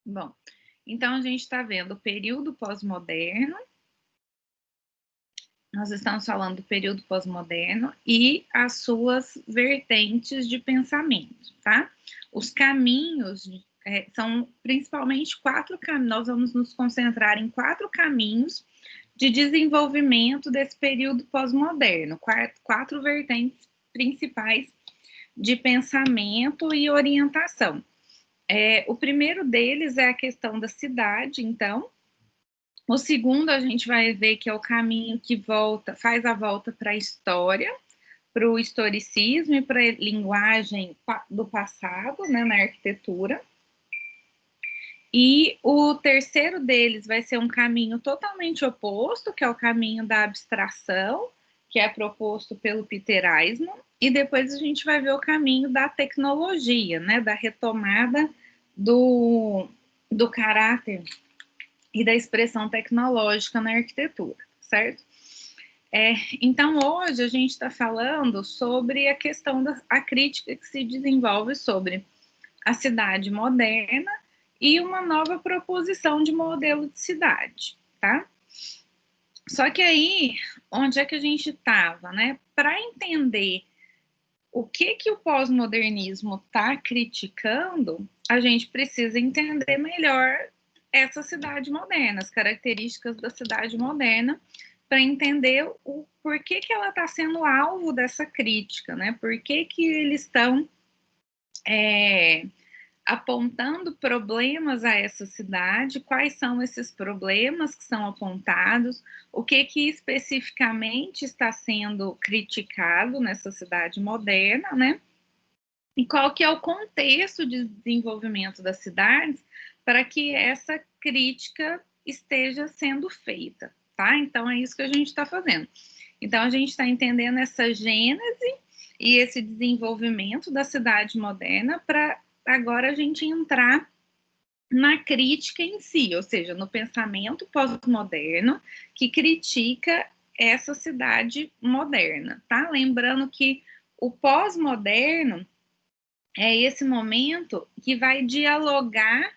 Bom, então a gente está vendo o período pós-moderno, nós estamos falando do período pós-moderno e as suas vertentes de pensamento, tá? Os caminhos são principalmente 4 caminhos, nós vamos nos concentrar em 4 caminhos de desenvolvimento desse período pós-moderno, 4 vertentes principais de pensamento e orientação. O primeiro deles é a questão da cidade, então. O segundo a gente vai ver que é o caminho que faz a volta para a história, para o historicismo e para a linguagem do passado, né, na arquitetura. E o terceiro deles vai ser um caminho totalmente oposto, que é o caminho da abstração, que é proposto pelo Peter Eismann, e depois a gente vai ver o caminho da tecnologia, né, da retomada do caráter e da expressão tecnológica na arquitetura, certo? Então, hoje a gente está falando sobre a questão da crítica que se desenvolve sobre a cidade moderna e uma nova proposição de modelo de cidade, tá? Só que aí, onde é que a gente estava, né? Para entender o que o pós-modernismo está criticando, a gente precisa entender melhor essa cidade moderna, as características da cidade moderna, para entender o porquê que ela está sendo alvo dessa crítica, né? Por que eles estão apontando problemas a essa cidade, quais são esses problemas que são apontados, o que especificamente está sendo criticado nessa cidade moderna, né? E qual que é o contexto de desenvolvimento das cidades para que essa crítica esteja sendo feita, tá? Então, é isso que a gente está fazendo. Então, a gente está entendendo essa gênese e esse desenvolvimento da cidade moderna para agora a gente entrar na crítica em si, ou seja, no pensamento pós-moderno que critica essa cidade moderna, tá? Lembrando que o pós-moderno é esse momento que vai dialogar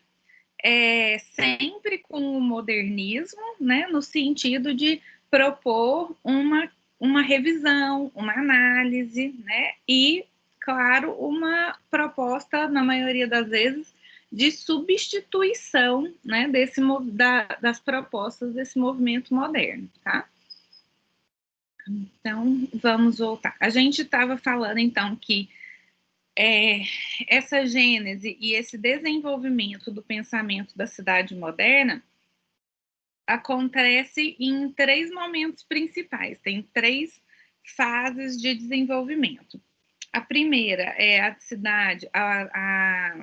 sempre com o modernismo, né, no sentido de propor uma revisão, uma análise, né, e, claro, uma proposta, na maioria das vezes, de substituição, né, das propostas desse movimento moderno, tá? Então, vamos voltar. A gente estava falando, então, que essa gênese e esse desenvolvimento do pensamento da cidade moderna acontece em 3 momentos principais, tem 3 fases de desenvolvimento. A primeira é a cidade, a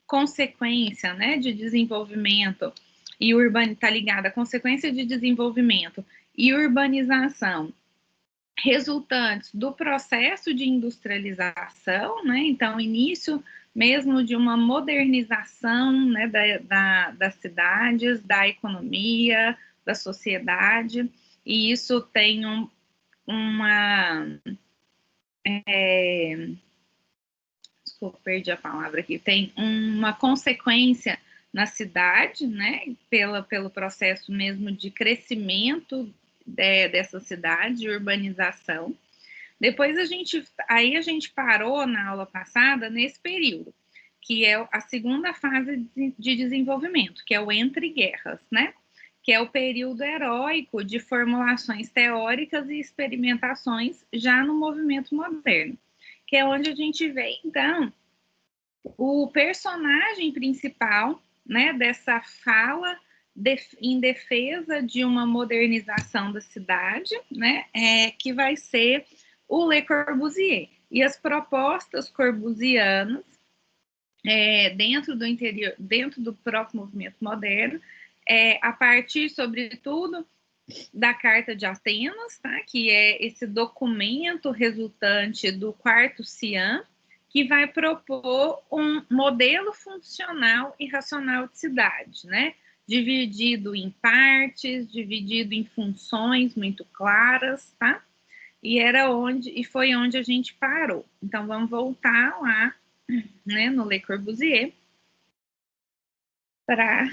consequência, né, de desenvolvimento e está ligada à consequência de desenvolvimento e urbanização resultantes do processo de industrialização, né? Então, início mesmo de uma modernização, né, das cidades, da economia, da sociedade, e isso tem desculpa, perdi a palavra aqui, tem uma consequência na cidade, né, pelo processo mesmo de crescimento dessa cidade, de urbanização. Depois a gente parou na aula passada nesse período, que é a segunda fase de desenvolvimento, que é o entre guerras, né? Que é o período heróico de formulações teóricas e experimentações já no movimento moderno, que é onde a gente vê, então, o personagem principal, né, dessa fala em defesa de uma modernização da cidade, né, que vai ser o Le Corbusier. E as propostas corbusianas, dentro do próprio movimento moderno, a partir, sobretudo, da Carta de Atenas, tá? Que é esse documento resultante do Quarto Cian, que vai propor um modelo funcional e racional de cidade, né? Dividido em partes, dividido em funções muito claras, tá? E foi onde a gente parou. Então, vamos voltar lá, né, no Le Corbusier, para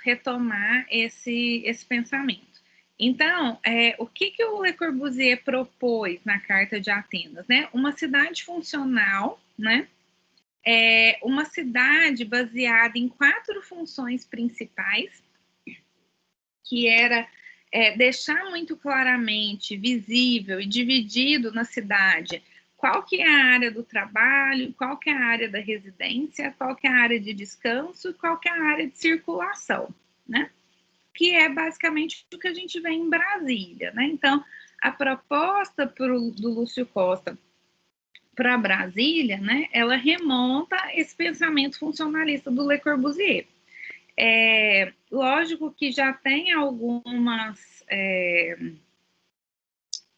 retomar esse pensamento. Então, o que o Le Corbusier propôs na Carta de Atenas, né? Uma cidade funcional, né? Uma cidade baseada em 4 funções principais, que era deixar muito claramente visível e dividido na cidade qual que é a área do trabalho, qual que é a área da residência, qual que é a área de descanso e qual que é a área de circulação, né? Que é basicamente o que a gente vê em Brasília, né? Então, a proposta do Lúcio Costa para Brasília, né, ela remonta esse pensamento funcionalista do Le Corbusier. Lógico que já tem algumas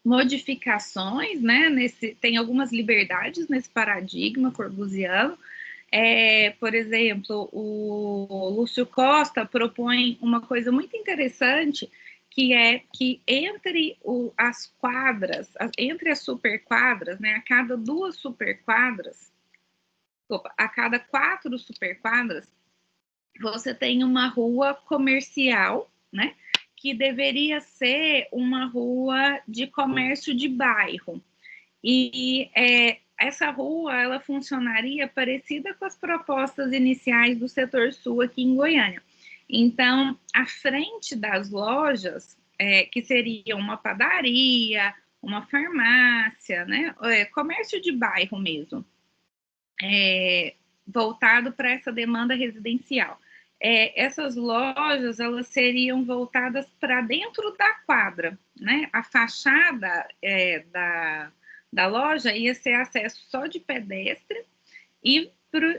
modificações, né, tem algumas liberdades nesse paradigma corbusiano. Por exemplo, o Lúcio Costa propõe uma coisa muito interessante, que é que entre as quadras, entre as superquadras, né, a cada 2 superquadras, a cada 4 superquadras, você tem uma rua comercial, né, que deveria ser uma rua de comércio de bairro. E essa rua, ela funcionaria parecida com as propostas iniciais do Setor Sul aqui em Goiânia. Então, à frente das lojas, que seria uma padaria, uma farmácia, né, comércio de bairro mesmo, voltado para essa demanda residencial. Essas lojas, elas seriam voltadas para dentro da quadra, né? A fachada da loja ia ser acesso só de pedestre e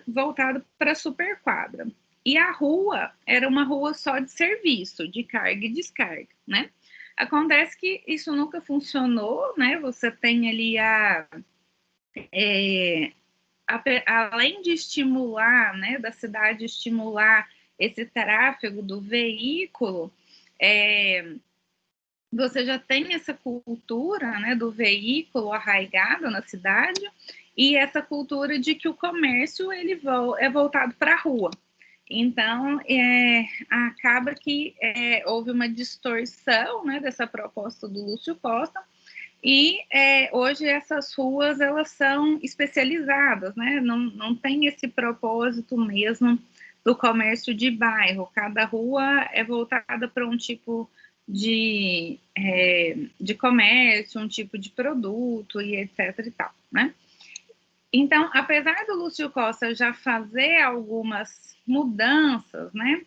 voltado para a superquadra. E a rua era uma rua só de serviço, de carga e descarga, né? Acontece que isso nunca funcionou, né? Você tem ali além de estimular, né, da cidade estimular esse tráfego do veículo, você já tem essa cultura, né, do veículo arraigada na cidade e essa cultura de que o comércio ele é voltado para a rua. Então, acaba que houve uma distorção, né, dessa proposta do Lúcio Costa, e hoje essas ruas, elas são especializadas, né? Não tem esse propósito mesmo do comércio de bairro. Cada rua é voltada para um tipo de comércio, um tipo de produto e etc e tal, né? Então, apesar do Lúcio Costa já fazer algumas mudanças, né?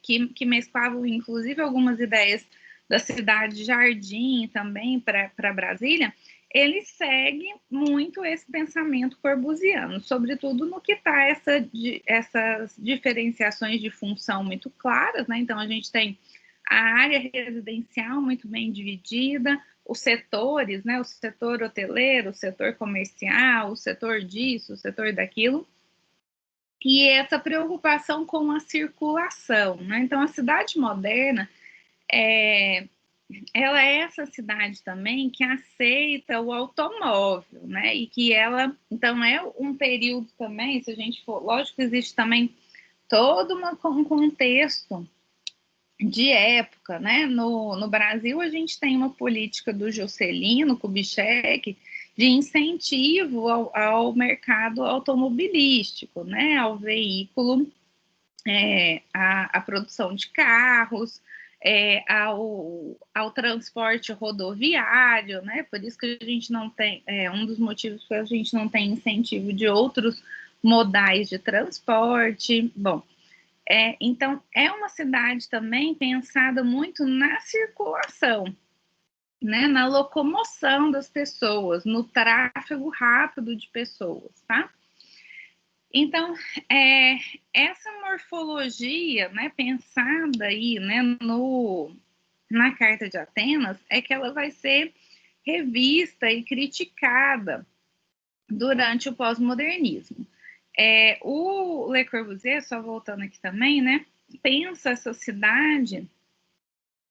Que mesclavam, inclusive, algumas ideias da cidade jardim também para Brasília, ele segue muito esse pensamento corbusiano, sobretudo no que está essas diferenciações de função muito claras, né? Então, a gente tem a área residencial muito bem dividida, os setores, né? O setor hoteleiro, o setor comercial, o setor disso, o setor daquilo, e essa preocupação com a circulação, né? Então, a cidade moderna, ela é essa cidade também que aceita o automóvel, né? E que ela, então, é um período também, se a gente for, lógico que existe também todo um contexto de época, né? No Brasil, a gente tem uma política do Juscelino Kubitschek de incentivo ao mercado automobilístico, né? Ao veículo, a produção de carros, ao transporte rodoviário, né? Por isso que a gente não tem, um dos motivos que a gente não tem incentivo de outros modais de transporte. Bom, então é uma cidade também pensada muito na circulação, né? Na locomoção das pessoas, no tráfego rápido de pessoas, tá? Então, essa morfologia, né, pensada aí, né, na Carta de Atenas, é que ela vai ser revista e criticada durante o pós-modernismo. O Le Corbusier, só voltando aqui também, né, pensa essa cidade,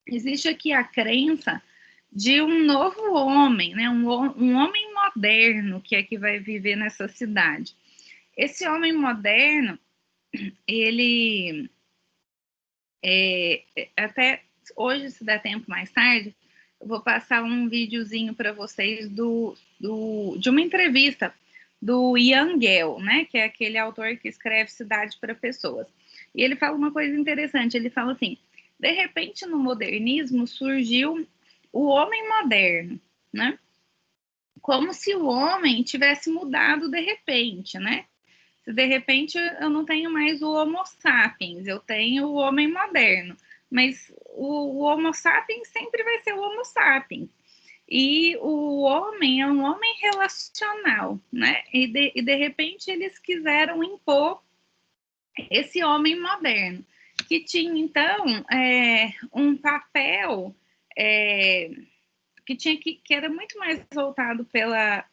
existe aqui a crença de um novo homem, né, um homem moderno que vai viver nessa cidade. Esse homem moderno, ele até hoje, se der tempo mais tarde, eu vou passar um videozinho para vocês de uma entrevista do Ian Gell, né, que é aquele autor que escreve Cidade para Pessoas. E ele fala uma coisa interessante, ele fala assim, de repente no modernismo surgiu o homem moderno, né, como se o homem tivesse mudado de repente, né, se de repente eu não tenho mais o Homo sapiens, eu tenho o homem moderno, mas o Homo sapiens sempre vai ser o Homo sapiens. E o homem é um homem relacional, né? E de repente eles quiseram impor esse homem moderno, que tinha então um papel que era muito mais voltado para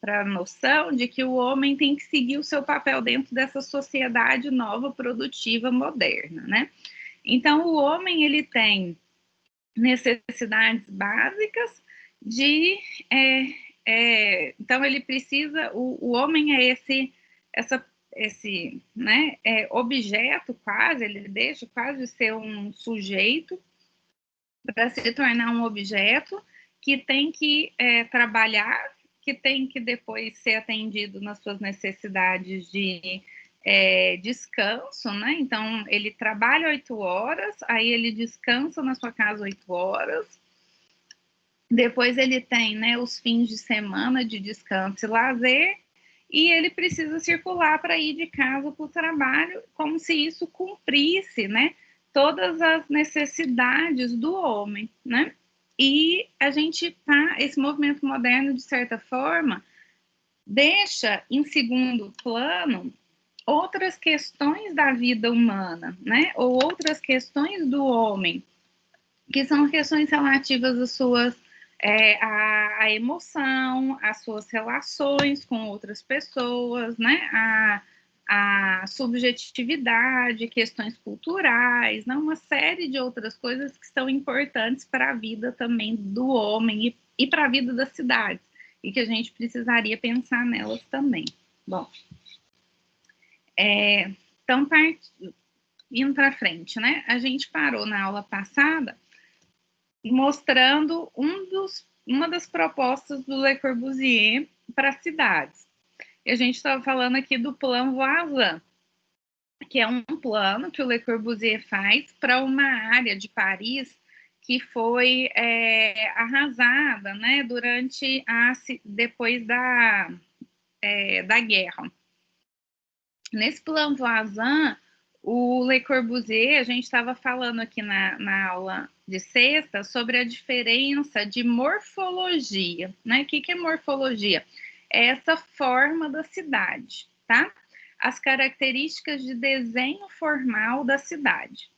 a noção de que o homem tem que seguir o seu papel dentro dessa sociedade nova, produtiva, moderna, né? Então, o homem, ele tem necessidades básicas de... então, ele precisa... O homem é esse né, objeto quase, ele deixa quase ser um sujeito para se tornar um objeto que tem que trabalhar, que tem que depois ser atendido nas suas necessidades de descanso, né? Então, ele trabalha 8 horas, aí ele descansa na sua casa 8 horas, depois ele tem, né, os fins de semana de descanso e lazer, e ele precisa circular para ir de casa para o trabalho, como se isso cumprisse, né, todas as necessidades do homem, né? E a gente esse movimento moderno, de certa forma, deixa em segundo plano outras questões da vida humana, né? Ou outras questões do homem, que são questões relativas às suas a emoção, às suas relações com outras pessoas, né? A subjetividade, questões culturais, né? Uma série de outras coisas que são importantes para a vida também do homem e para a vida das cidades, e que a gente precisaria pensar nelas também. Bom, então, indo para frente, né? A gente parou na aula passada mostrando uma das propostas do Le Corbusier para cidades. E a gente estava falando aqui do Plano Voisin, que é um plano que o Le Corbusier faz para uma área de Paris que foi arrasada, né, depois da guerra. Nesse Plano Voisin, o Le Corbusier, a gente estava falando aqui na aula de sexta sobre a diferença de morfologia, né? O que é morfologia? É essa forma da cidade, tá? As características de desenho formal da cidade.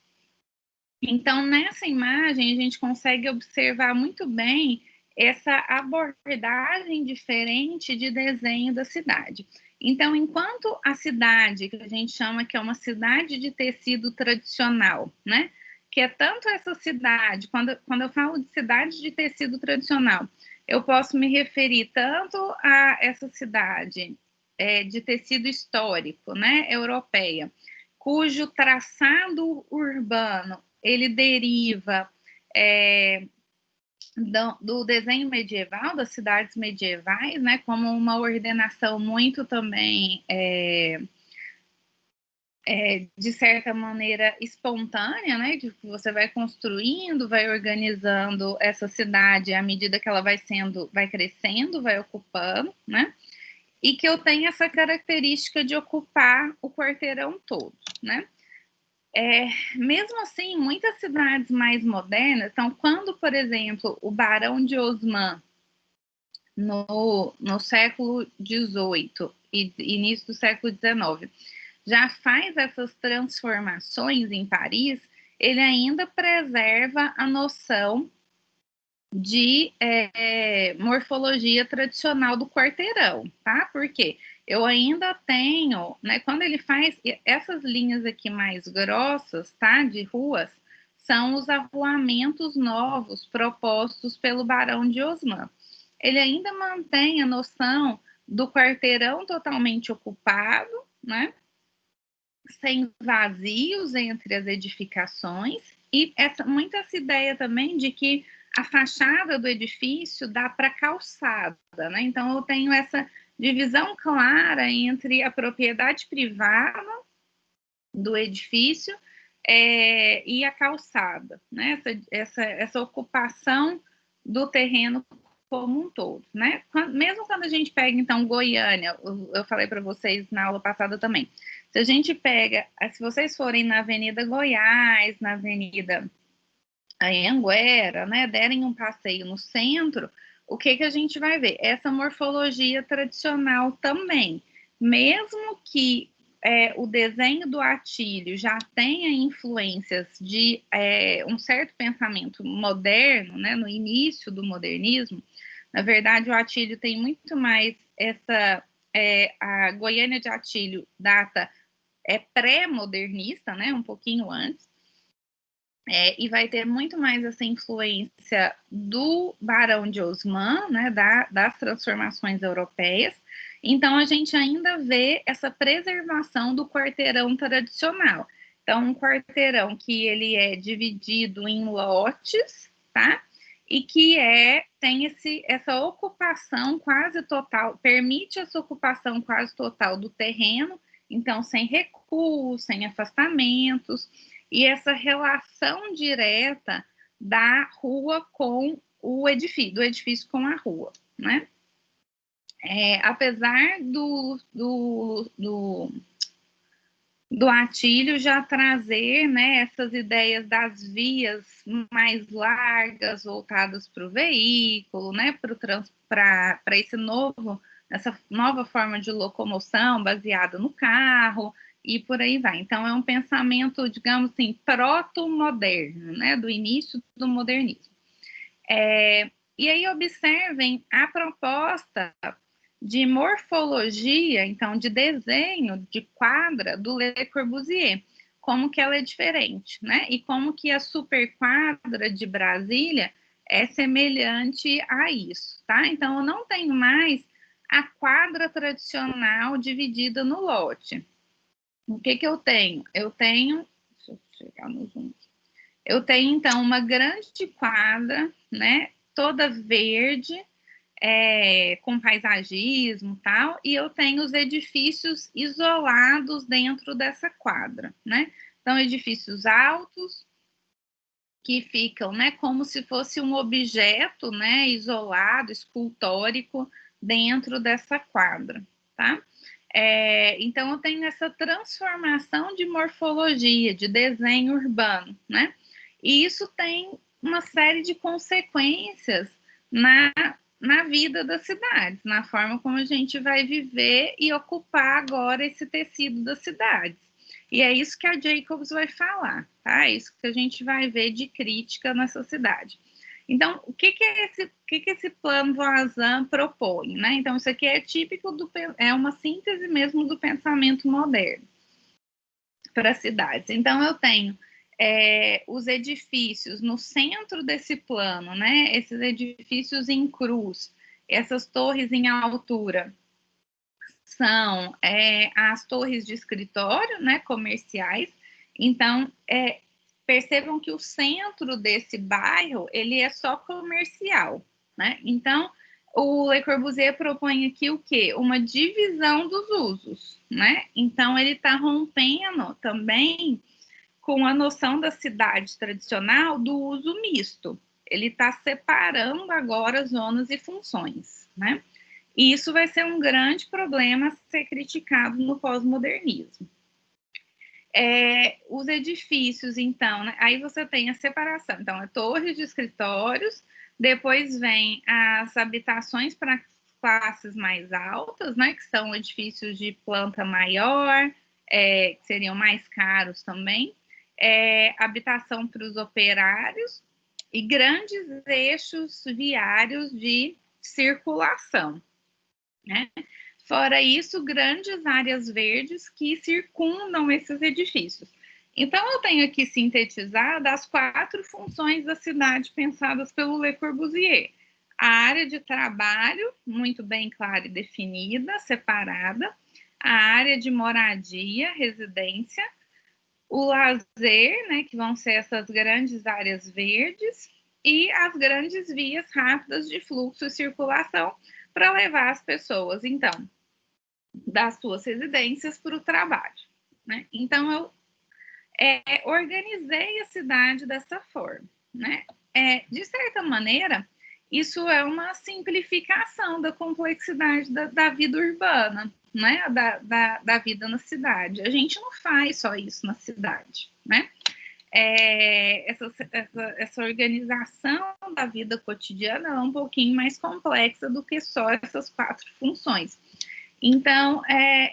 Então, nessa imagem, a gente consegue observar muito bem essa abordagem diferente de desenho da cidade. Então, enquanto a cidade, que a gente chama que é uma cidade de tecido tradicional, né? Que é tanto essa cidade, quando eu falo de cidade de tecido tradicional, eu posso me referir tanto a essa cidade de tecido histórico, né? Europeia, cujo traçado urbano ele deriva do desenho medieval, das cidades medievais, né, como uma ordenação muito também, de certa maneira, espontânea, né, que você vai construindo, vai organizando essa cidade à medida que ela vai crescendo, vai ocupando, né, e que eu tenho essa característica de ocupar o quarteirão todo, né. Mesmo assim, muitas cidades mais modernas, então, quando, por exemplo, o Barão de Osman, no século XVIII e início do século XIX, já faz essas transformações em Paris, ele ainda preserva a noção de morfologia tradicional do quarteirão, tá? Porque eu ainda tenho, né, quando ele faz essas linhas aqui mais grossas, tá, de ruas, são os arruamentos novos propostos pelo Barão de Osman. Ele ainda mantém a noção do quarteirão totalmente ocupado, né, sem vazios entre as edificações, e muito essa ideia também de que a fachada do edifício dá para calçada, né? Então, eu tenho essa divisão clara entre a propriedade privada do edifício e a calçada, né? Essa ocupação do terreno como um todo, né? Mesmo quando a gente pega, então, Goiânia, eu falei para vocês na aula passada também, se a gente pega, se vocês forem na Avenida Goiás, na Avenida Anhanguera, né, derem um passeio no centro, o que a gente vai ver? Essa morfologia tradicional também. Mesmo que o desenho do Atílio já tenha influências de um certo pensamento moderno, né, no início do modernismo, na verdade o Atílio tem muito mais a Goiânia de Atílio data pré-modernista, né, um pouquinho antes, e vai ter muito mais essa influência do Barão de Osman, né, das transformações europeias. Então, a gente ainda vê essa preservação do quarteirão tradicional. Então, um quarteirão que ele é dividido em lotes, tá? E que tem essa ocupação quase total, permite essa ocupação quase total do terreno, então, sem recuos, sem afastamentos, e essa relação direta da rua com o edifício, do edifício com a rua, né? Apesar do Atílio já trazer, né, essas ideias das vias mais largas, voltadas para o veículo, né, para essa nova forma de locomoção baseada no carro, e por aí vai. Então, é um pensamento, digamos assim, proto-moderno, né, do início do modernismo. E aí, observem a proposta de morfologia, então, de desenho de quadra do Le Corbusier, como que ela é diferente, né? E como que a superquadra de Brasília é semelhante a isso, tá? Então, eu não tenho mais a quadra tradicional dividida no lote. O que eu tenho? Eu tenho, deixa eu chegar no zoom aqui. Eu tenho, então, uma grande quadra, né, toda verde, com paisagismo e tal, e eu tenho os edifícios isolados dentro dessa quadra, né? Então, edifícios altos, que ficam, né, como se fosse um objeto, né, isolado, escultórico, dentro dessa quadra, tá? Então, eu tenho essa transformação de morfologia, de desenho urbano, né? E isso tem uma série de consequências na vida das cidades, na forma como a gente vai viver e ocupar agora esse tecido das cidades. E é isso que a Jacobs vai falar, tá? É isso que a gente vai ver de crítica nessa cidade. Então, o que esse plano Voisin propõe, né? Então, isso aqui é típico é uma síntese mesmo do pensamento moderno para as cidades. Então, eu tenho os edifícios no centro desse plano, né? Esses edifícios em cruz, essas torres em altura, são as torres de escritório, né? Comerciais. Então, percebam que o centro desse bairro, ele é só comercial, né? Então, o Le Corbusier propõe aqui o quê? Uma divisão dos usos, né? Então, ele está rompendo também com a noção da cidade tradicional do uso misto. Ele está separando agora zonas e funções, né? E isso vai ser um grande problema a ser criticado no pós-modernismo. Os edifícios, então, né? Aí você tem a separação. Então, torres de escritórios, depois vem as habitações para classes mais altas, né? Que são edifícios de planta maior, que seriam mais caros também. Habitação para os operários e grandes eixos viários de circulação, né? Fora isso, grandes áreas verdes que circundam esses edifícios. Então, eu tenho aqui sintetizado as 4 funções da cidade pensadas pelo Le Corbusier. A área de trabalho, muito bem clara e definida, separada. a área de moradia, residência, o lazer, né, que vão ser essas grandes áreas verdes, e as grandes vias rápidas de fluxo e circulação para levar as pessoas, então, das suas residências para o trabalho, né? Então, eu organizei a cidade dessa forma, né? De certa maneira, isso é uma simplificação da complexidade da vida urbana, né? Da vida na cidade. A gente não faz só isso na cidade, né? Essa organização da vida cotidiana é um pouquinho mais complexa do que só essas 4 funções. Então,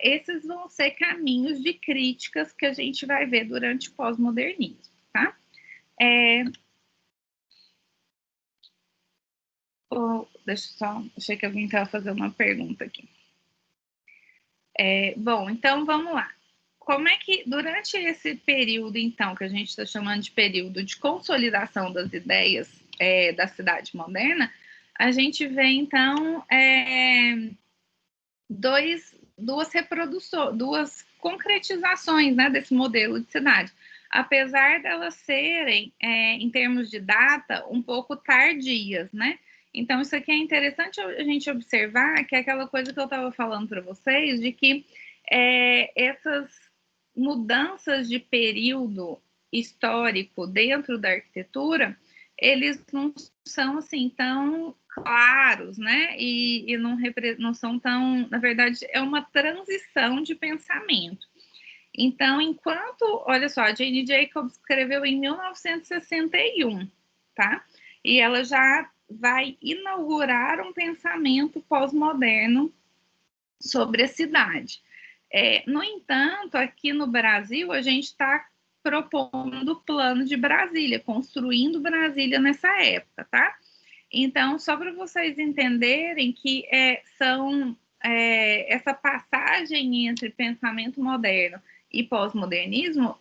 esses vão ser caminhos de críticas que a gente vai ver durante o pós-modernismo, tá? Deixa eu só, achei que alguém estava fazendo uma pergunta aqui. Bom, então vamos lá. Como é que, durante esse período, então, que a gente está chamando de período de consolidação das ideias da cidade moderna, a gente vê, então, duas concretizações, né, desse modelo de cidade, apesar delas serem, em termos de data, um pouco tardias, né? Então, isso aqui é interessante a gente observar, que é aquela coisa que eu estava falando para vocês, de que essas mudanças de período histórico dentro da arquitetura, eles não são assim tão claros, né? E não são tão, na verdade, é uma transição de pensamento. Então, olha só, a Jane Jacobs escreveu em 1961, tá? E ela já vai inaugurar um pensamento pós-moderno sobre a cidade. No entanto, aqui no Brasil, a gente está propondo o plano de Brasília, construindo Brasília nessa época, tá? Então, só para vocês entenderem que essa passagem entre pensamento moderno e pós-modernismo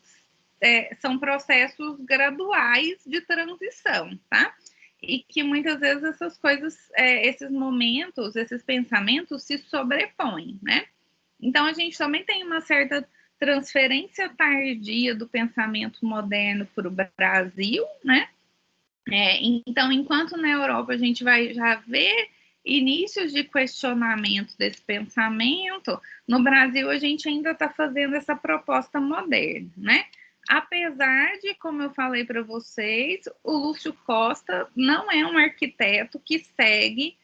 são processos graduais de transição, tá? E que muitas vezes essas coisas, esses momentos, esses pensamentos se sobrepõem, né? Então, a gente também tem uma certa transferência tardia do pensamento moderno para o Brasil, né? Então, enquanto na Europa a gente vai já ver inícios de questionamento desse pensamento, no Brasil a gente ainda está fazendo essa proposta moderna, né? Apesar de, como eu falei para vocês, o Lúcio Costa não é um arquiteto que segue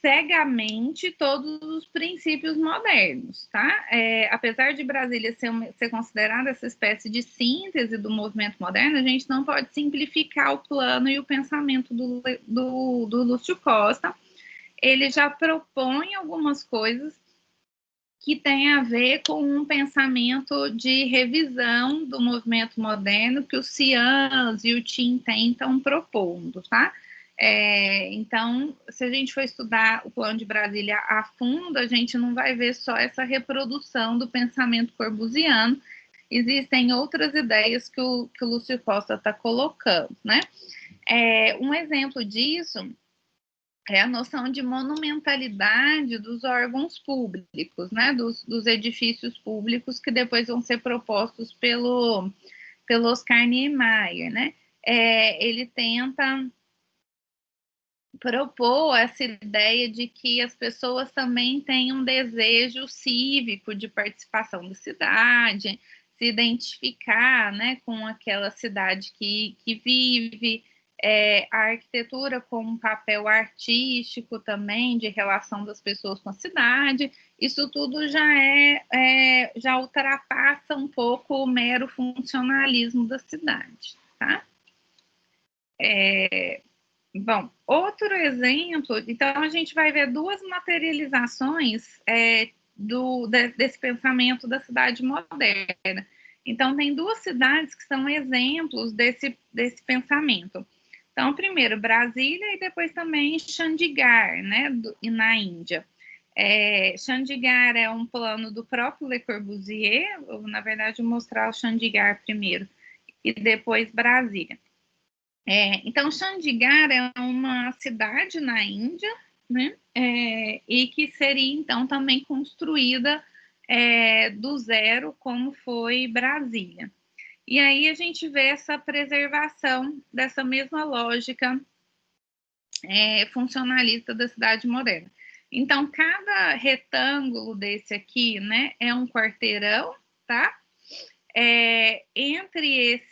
cegamente todos os princípios modernos, tá? Apesar de Brasília ser considerada essa espécie de síntese do movimento moderno, a gente não pode simplificar o plano e o pensamento do Lúcio Costa. Ele já propõe algumas coisas que têm a ver com um pensamento de revisão do movimento moderno que o Cians e o Tim estão propondo, tá? Então, se a gente for estudar o Plano de Brasília a fundo, a gente não vai ver só essa reprodução do pensamento corbusiano, existem outras ideias que o Lúcio Costa está colocando, né? Um exemplo disso é a noção de monumentalidade dos órgãos públicos, né? Dos edifícios públicos que depois vão ser propostos pelo Oscar Niemeyer, né? Ele tenta propor essa ideia de que as pessoas também têm um desejo cívico de participação da cidade, se identificar, né, com aquela cidade que vive, a arquitetura como um papel artístico também de relação das pessoas com a cidade. Isso tudo já ultrapassa um pouco o mero funcionalismo da cidade, tá? Bom, outro exemplo, então a gente vai ver duas materializações desse pensamento da cidade moderna. Então, tem duas cidades que são exemplos desse pensamento. Então, primeiro Brasília e depois também Chandigarh, né, na Índia. Chandigarh é um plano do próprio Le Corbusier, ou, na verdade, vou mostrar o Chandigarh primeiro e depois Brasília. Então, Chandigarh é uma cidade na Índia, né? E que seria, então, também construída do zero, como foi Brasília. E aí a gente vê essa preservação dessa mesma lógica funcionalista da cidade moderna. Então, cada retângulo desse aqui, né, é um quarteirão, tá? Entre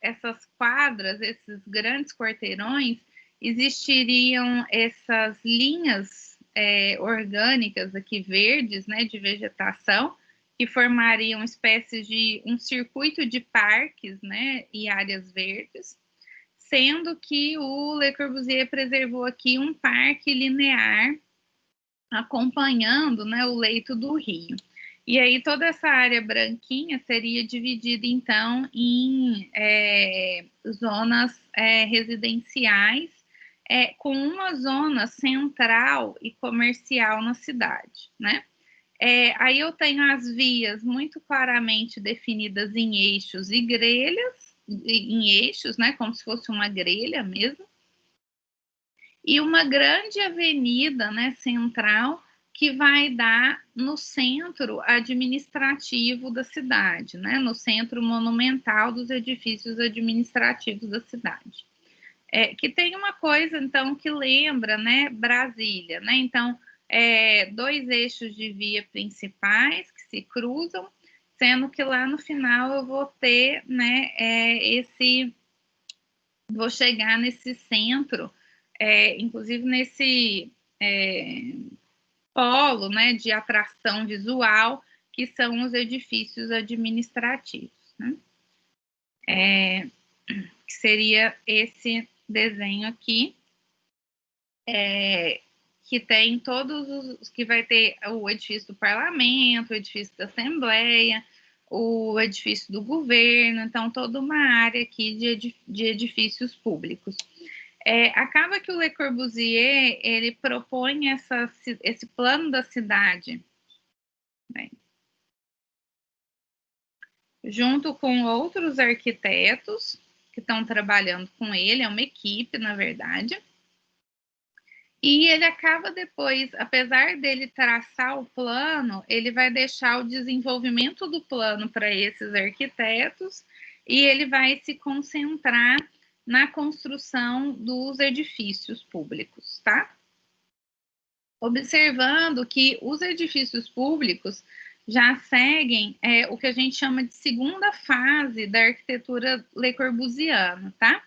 essas quadras, esses grandes quarteirões, existiriam essas linhas orgânicas aqui verdes, né, de vegetação, que formariam espécies de um circuito de parques, né, e áreas verdes, sendo que o Le Corbusier preservou aqui um parque linear acompanhando, né, o leito do rio. E aí toda essa área branquinha seria dividida, então, em zonas residenciais, com uma zona central e comercial na cidade, né? Aí eu tenho as vias muito claramente definidas em eixos e grelhas, em eixos, né, como se fosse uma grelha mesmo, e uma grande avenida, né, central, que vai dar no centro administrativo da cidade, né, no centro monumental dos edifícios administrativos da cidade. Que tem uma coisa, então, que lembra, né, Brasília, né, então, dois eixos de via principais que se cruzam, sendo que lá no final eu vou ter, né, vou chegar nesse centro, inclusive nesse polo, né, de atração visual, que são os edifícios administrativos, né? Que seria esse desenho aqui, que tem todos os, que vai ter o edifício do parlamento, o edifício da Assembleia, o edifício do governo, então toda uma área aqui de edifícios públicos. Acaba que o Le Corbusier, ele propõe esse plano da cidade, né, junto com outros arquitetos que estão trabalhando com ele, é uma equipe, na verdade, e ele acaba depois, apesar dele traçar o plano, ele vai deixar o desenvolvimento do plano para esses arquitetos e ele vai se concentrar na construção dos edifícios públicos, tá? Observando que os edifícios públicos já seguem o que a gente chama de segunda fase da arquitetura Le Corbusiana, tá?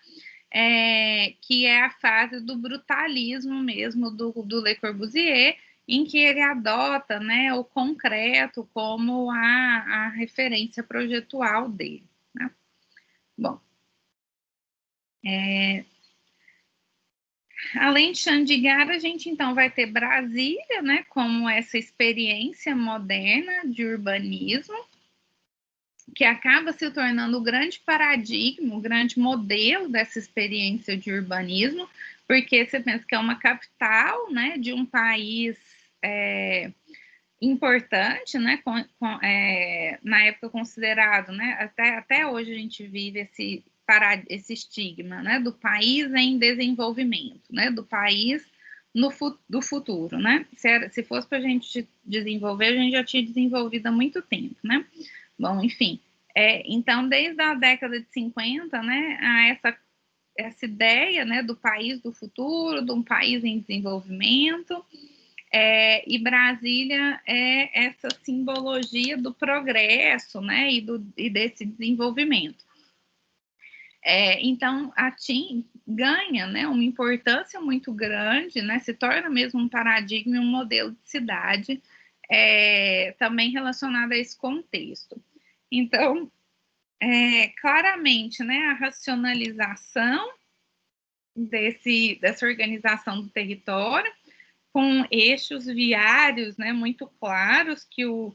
Que é a fase do brutalismo mesmo do Le Corbusier, em que ele adota, né, o concreto como a referência projetual dele, né? Bom, além de Chandigarh, a gente então vai ter Brasília, né, como essa experiência moderna de urbanismo, que acaba se tornando o grande paradigma, o grande modelo dessa experiência de urbanismo, porque você pensa que é uma capital, né, de um país importante, né, na época considerado, né, até hoje a gente vive esse estigma, né, do país em desenvolvimento, né, do país do futuro, né, se fosse para a gente desenvolver, a gente já tinha desenvolvido há muito tempo, né. Bom, enfim, então desde a década de 50, né, há essa ideia, né, do país do futuro, de um país em desenvolvimento, e Brasília é essa simbologia do progresso, né, e desse desenvolvimento. Então, a TIM ganha, né, uma importância muito grande, né, se torna mesmo um paradigma e um modelo de cidade também relacionado a esse contexto. Então, claramente, né, a racionalização dessa organização do território, com eixos viários, né, muito claros que o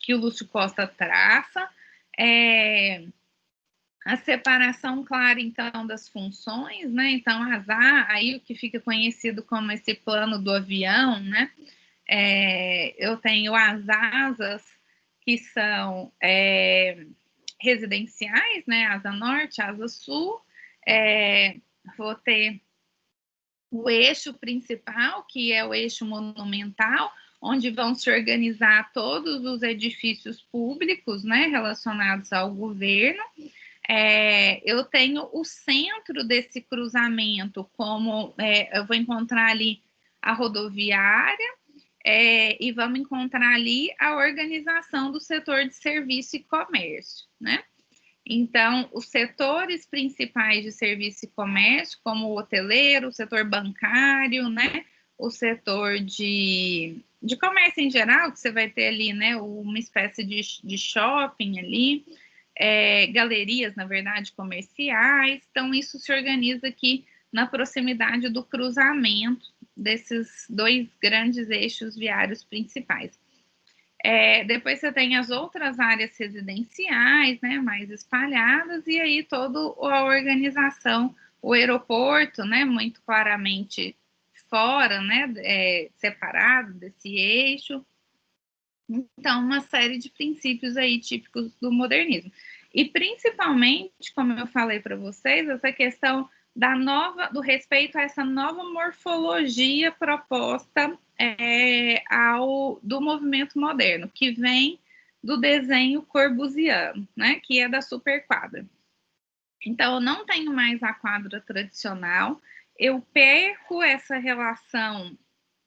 Lúcio Costa traça, a separação clara, então, das funções, né, então, aí o que fica conhecido como esse plano do avião, né, eu tenho as asas que são residenciais, né, asa norte, asa sul, vou ter o eixo principal, que é o eixo monumental, onde vão se organizar todos os edifícios públicos, né, relacionados ao governo. Eu tenho o centro desse cruzamento, como eu vou encontrar ali a rodoviária, e vamos encontrar ali a organização do setor de serviço e comércio, né? Então, os setores principais de serviço e comércio, como o hoteleiro, o setor bancário, né? O setor de comércio em geral, que você vai ter ali, né? Uma espécie de shopping ali, galerias, na verdade, comerciais. Então, isso se organiza aqui na proximidade do cruzamento desses dois grandes eixos viários principais. Depois você tem as outras áreas residenciais, né, mais espalhadas, e aí toda a organização, o aeroporto, né, muito claramente fora, né, separado desse eixo. Então, uma série de princípios aí típicos do modernismo. E principalmente, como eu falei para vocês, essa questão do respeito a essa nova morfologia proposta do movimento moderno, que vem do desenho corbusiano, né, que é da superquadra. Então, eu não tenho mais a quadra tradicional, eu perco essa relação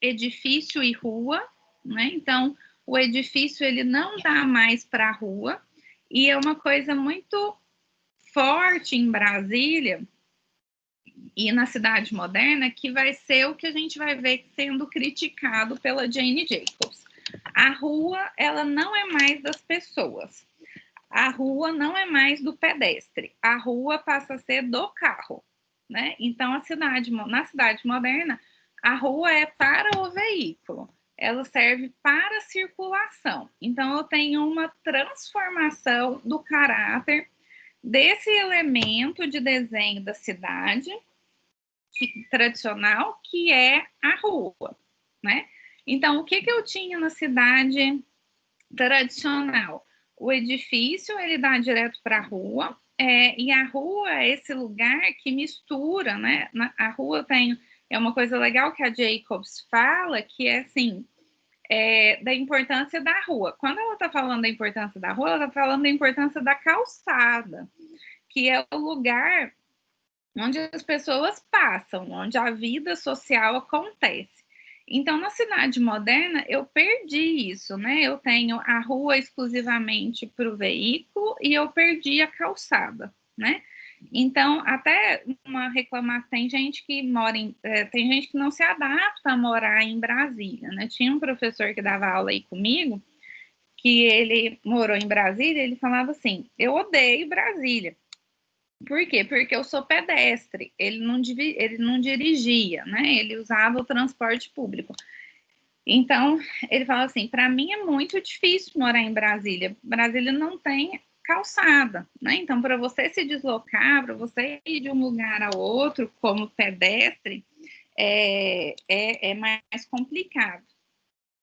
edifício e rua, né? Então, o edifício ele não dá mais para a rua, e é uma coisa muito forte em Brasília e na cidade moderna, que vai ser o que a gente vai ver sendo criticado pela Jane Jacobs. A rua, ela não é mais das pessoas. A rua não é mais do pedestre. A rua passa a ser do carro, né? Então, na cidade moderna, a rua é para o veículo. Ela serve para circulação. Então, eu tenho uma transformação do caráter desse elemento de desenho da cidade tradicional, que é a rua, né? Então, o que eu tinha na cidade tradicional? O edifício, ele dá direto para a rua, e a rua é esse lugar que mistura, né? A rua é uma coisa legal que a Jacobs fala, que é assim, da importância da rua. Quando ela está falando da importância da rua, ela está falando da importância da calçada, que é o lugar onde as pessoas passam, onde a vida social acontece. Então, na cidade moderna, eu perdi isso, né? Eu tenho a rua exclusivamente para o veículo e eu perdi a calçada, né? Então, até uma reclamação, tem gente que tem gente que não se adapta a morar em Brasília, né? Tinha um professor que dava aula aí comigo, que ele morou em Brasília, ele falava assim, eu odeio Brasília. Por quê? Porque eu sou pedestre, ele não dirigia, né? Ele usava o transporte público. Então, ele fala assim, para mim é muito difícil morar em Brasília. Brasília não tem calçada, né? Então, para você se deslocar, para você ir de um lugar ao outro como pedestre, é mais complicado.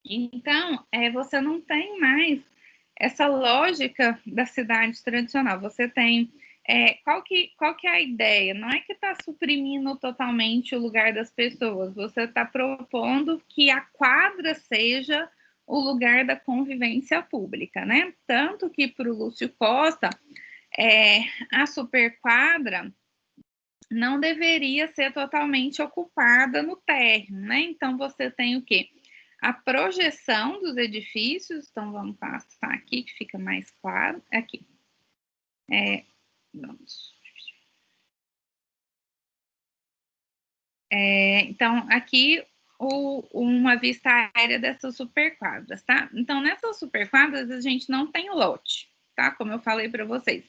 Então, você não tem mais essa lógica da cidade tradicional. Você tem qual que é a ideia? Não é que está suprimindo totalmente o lugar das pessoas, você está propondo que a quadra seja o lugar da convivência pública, né? Tanto que para o Lúcio Costa, a superquadra não deveria ser totalmente ocupada no térreo, né? Então, você tem o quê? A projeção dos edifícios, então vamos passar aqui que fica mais claro, aqui. Vamos. Então, aqui uma vista aérea dessas superquadras, tá? Então, nessas superquadras, a gente não tem lote, tá? Como eu falei para vocês.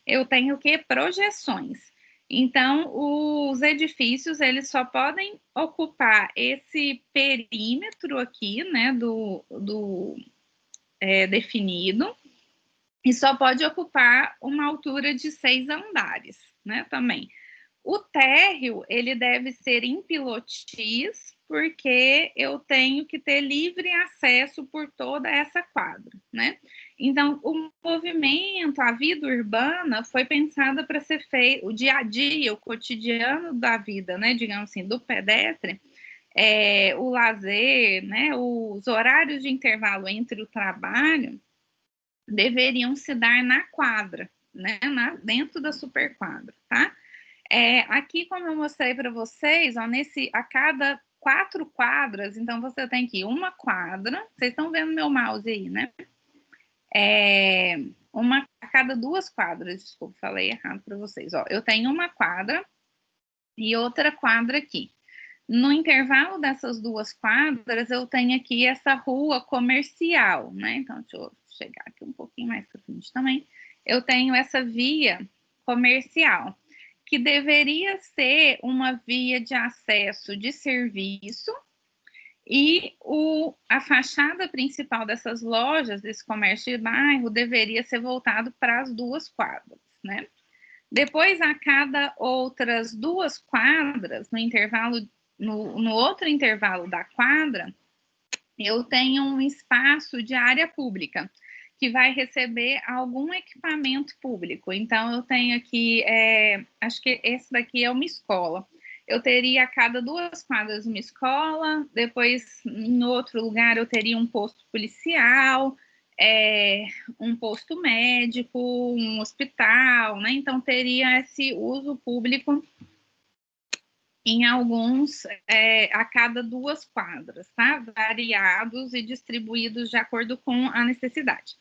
Eu tenho o quê? Projeções. Então, os edifícios, eles só podem ocupar esse perímetro aqui, né, definido, e só pode ocupar uma altura de 6 andares, né, também. O térreo, ele deve ser em pilotis, porque eu tenho que ter livre acesso por toda essa quadra, né? Então, o movimento, a vida urbana foi pensada para ser feito, o dia a dia, o cotidiano da vida, né, digamos assim, do pedestre, o lazer, né, os horários de intervalo entre o trabalho deveriam se dar na quadra, né, dentro da superquadra, tá? Aqui, como eu mostrei para vocês, ó, a cada 4 quadras, então você tem aqui uma quadra, vocês estão vendo meu mouse aí, né? Uma a cada 2 quadras, desculpa, falei errado para vocês, ó. Eu tenho uma quadra e outra quadra aqui. No intervalo dessas 2 quadras, eu tenho aqui essa rua comercial, né? Então, deixa eu chegar aqui um pouquinho mais para frente também. Eu tenho essa via comercial, que deveria ser uma via de acesso de serviço, e a fachada principal dessas lojas, desse comércio de bairro, deveria ser voltado para as 2 quadras, né? Depois, a cada outras 2 quadras, no outro intervalo da quadra, eu tenho um espaço de área pública, que vai receber algum equipamento público. Então, eu tenho aqui, acho que esse daqui é uma escola. Eu teria a cada 2 quadras uma escola, depois, em outro lugar, eu teria um posto policial, um posto médico, um hospital, né? Então, teria esse uso público em alguns, a cada 2 quadras, tá? Variados e distribuídos de acordo com a necessidade.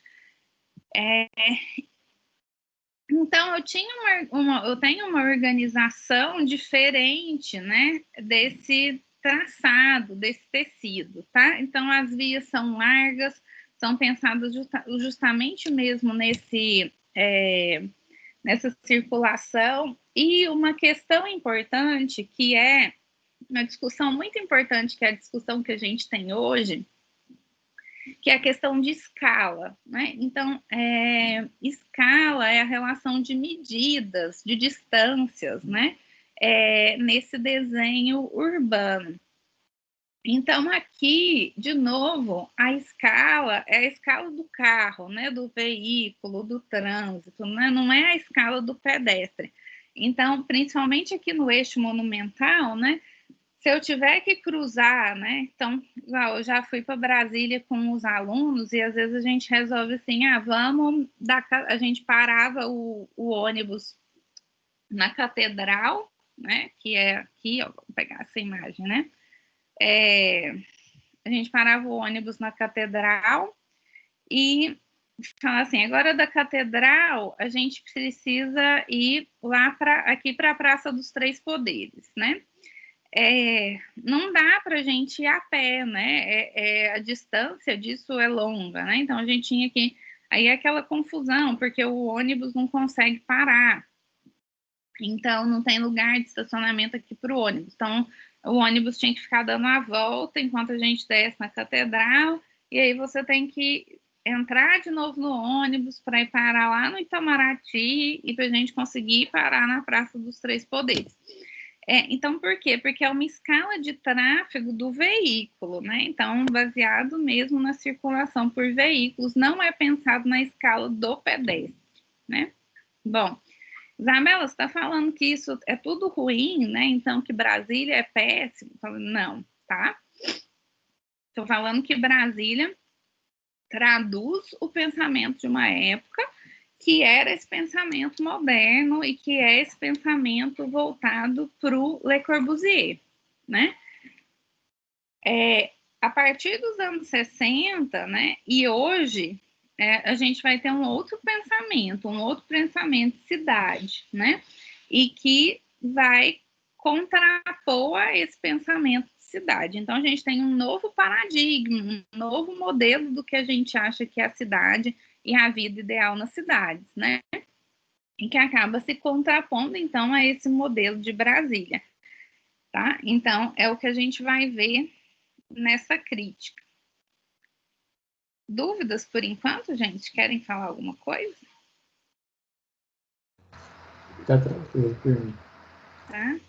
Então, eu tenho uma organização diferente, né, desse traçado, desse tecido, tá? Então, as vias são largas, são pensadas justamente mesmo nessa circulação. E uma questão importante, que é uma discussão muito importante, que é a discussão que a gente tem hoje, que é a questão de escala, né? Então, escala é a relação de medidas, de distâncias, né? Nesse desenho urbano. Então, aqui, de novo, a escala é a escala do carro, né? Do veículo, do trânsito, né? Não é a escala do pedestre. Então, principalmente aqui no eixo monumental, né? Se eu tiver que cruzar, né? Então, eu já fui para Brasília com os alunos e às vezes a gente resolve assim, a gente parava o ônibus na catedral, né? Que é aqui, ó, vou pegar essa imagem, né? A gente parava o ônibus na catedral e falar assim, agora da catedral a gente precisa ir lá aqui para a Praça dos Três Poderes, né? Não dá para a gente ir a pé, né? A distância disso é longa, né? Então a gente tinha que. Aí é aquela confusão, porque o ônibus não consegue parar. Então não tem lugar de estacionamento aqui para o ônibus. Então o ônibus tinha que ficar dando a volta enquanto a gente desce na catedral, e aí você tem que entrar de novo no ônibus para ir parar lá no Itamaraty e para a gente conseguir parar na Praça dos Três Poderes. Então, por quê? Porque é uma escala de tráfego do veículo, né? Então, baseado mesmo na circulação por veículos, não é pensado na escala do pedestre, né? Bom, Isabela, você está falando que isso é tudo ruim, né? Então, que Brasília é péssimo? Não, tá? Estou falando que Brasília traduz o pensamento de uma época, que era esse pensamento moderno e que é esse pensamento voltado para o Le Corbusier, né? A partir dos anos 60, né, e hoje, a gente vai ter um outro pensamento de cidade, né, e que vai contrapor a esse pensamento de cidade. Então, a gente tem um novo paradigma, um novo modelo do que a gente acha que é a cidade e a vida ideal nas cidades, né, e que acaba se contrapondo, então, a esse modelo de Brasília, tá? Então, é o que a gente vai ver nessa crítica. Dúvidas por enquanto, gente? Querem falar alguma coisa? Tá tranquilo por mim. Tá?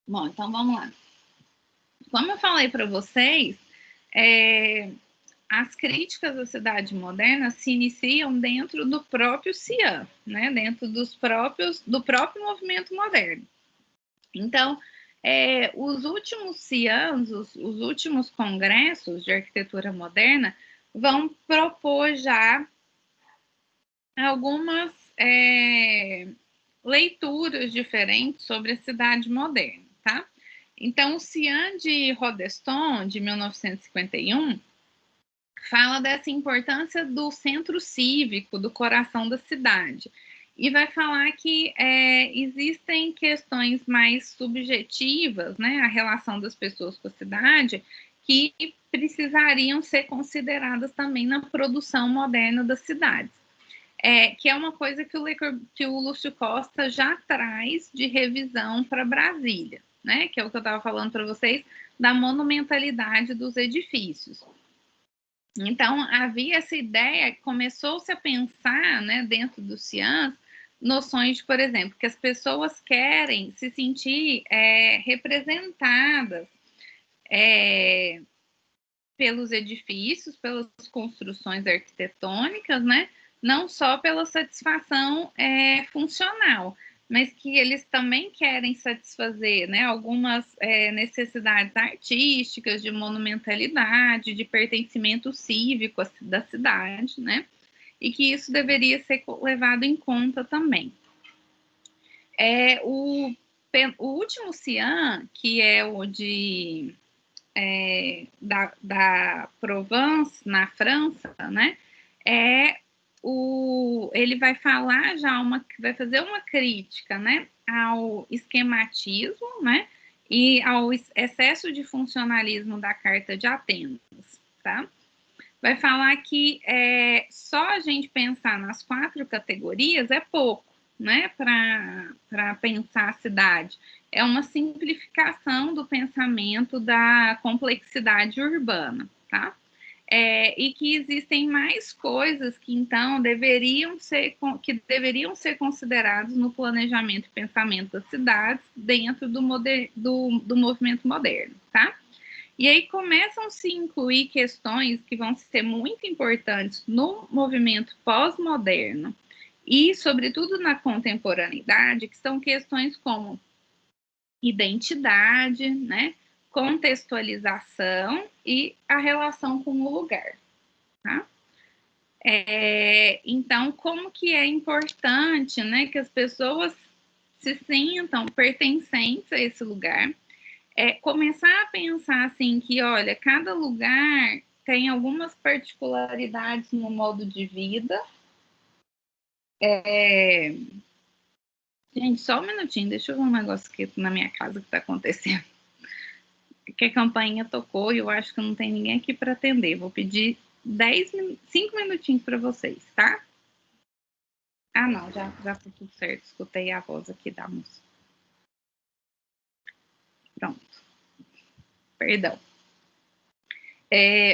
Bom, então vamos lá. Como eu falei para vocês, as críticas à cidade moderna se iniciam dentro do próprio CIAM, né? Dentro do próprio movimento moderno. Então, os últimos CIANs, os últimos congressos de arquitetura moderna, vão propor já algumas leituras diferentes sobre a cidade moderna, tá? Então, o CIAN de Rodeston, de 1951, fala dessa importância do centro cívico, do coração da cidade. E vai falar que existem questões mais subjetivas, né, a relação das pessoas com a cidade, que precisariam ser consideradas também na produção moderna das cidades. Que é uma coisa que o Lúcio Costa já traz de revisão para Brasília, né, que é o que eu estava falando para vocês, da monumentalidade dos edifícios. Então, havia essa ideia, começou-se a pensar, né, dentro do CIANS, noções de, por exemplo, que as pessoas querem se sentir representadas pelos edifícios, pelas construções arquitetônicas, né, não só pela satisfação funcional, mas que eles também querem satisfazer, né, algumas necessidades artísticas, de monumentalidade, de pertencimento cívico da cidade, né, e que isso deveria ser levado em conta também. O último CIAN, que é o de da Provence, na França, né, ele vai falar já vai fazer uma crítica, né, ao esquematismo, né, e ao excesso de funcionalismo da Carta de Atenas, tá? Vai falar que só a gente pensar nas 4 categorias é pouco, né, para pensar a cidade. É uma simplificação do pensamento da complexidade urbana, tá? E que existem mais coisas que, então, deveriam ser consideradas no planejamento e pensamento das cidades dentro do movimento moderno, tá? E aí começam a se incluir questões que vão ser muito importantes no movimento pós-moderno e, sobretudo, na contemporaneidade, que são questões como identidade, né, contextualização e a relação com o lugar, tá? Então, como que é importante, né, que as pessoas se sintam pertencentes a esse lugar, começar a pensar assim que, olha, cada lugar tem algumas particularidades no modo de vida. Gente, só um minutinho, deixa eu ver um negócio aqui na minha casa que está acontecendo. Que a campainha tocou e eu acho que não tem ninguém aqui para atender. Vou pedir 5 minutinhos para vocês, tá? Ah, não, já tá tudo certo. Escutei a voz aqui da moça. Pronto. Perdão.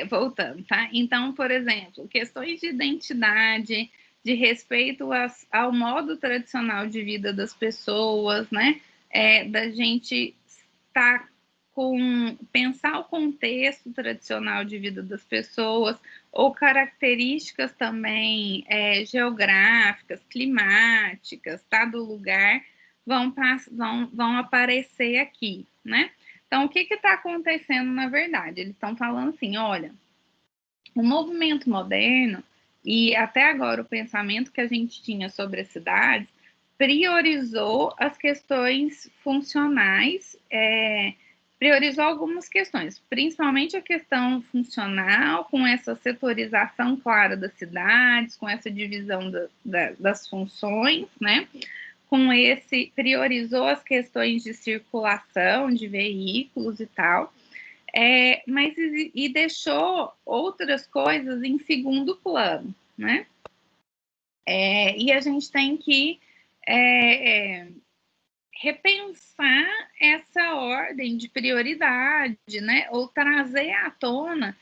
Voltando, tá? Então, por exemplo, questões de identidade, de respeito ao modo tradicional de vida das pessoas, né? Da gente pensar o contexto tradicional de vida das pessoas, ou características também geográficas, climáticas, tá? Do lugar, vão aparecer aqui, né? Então, o que está acontecendo na verdade? Eles estão falando assim, olha, o movimento moderno e até agora o pensamento que a gente tinha sobre as cidades priorizou as questões funcionais, priorizou algumas questões, principalmente a questão funcional, com essa setorização clara das cidades, com essa divisão das funções, né? Priorizou as questões de circulação de veículos e tal, mas deixou outras coisas em segundo plano, né? E a gente tem que repensar essa ordem de prioridade, né? Ou trazer à tona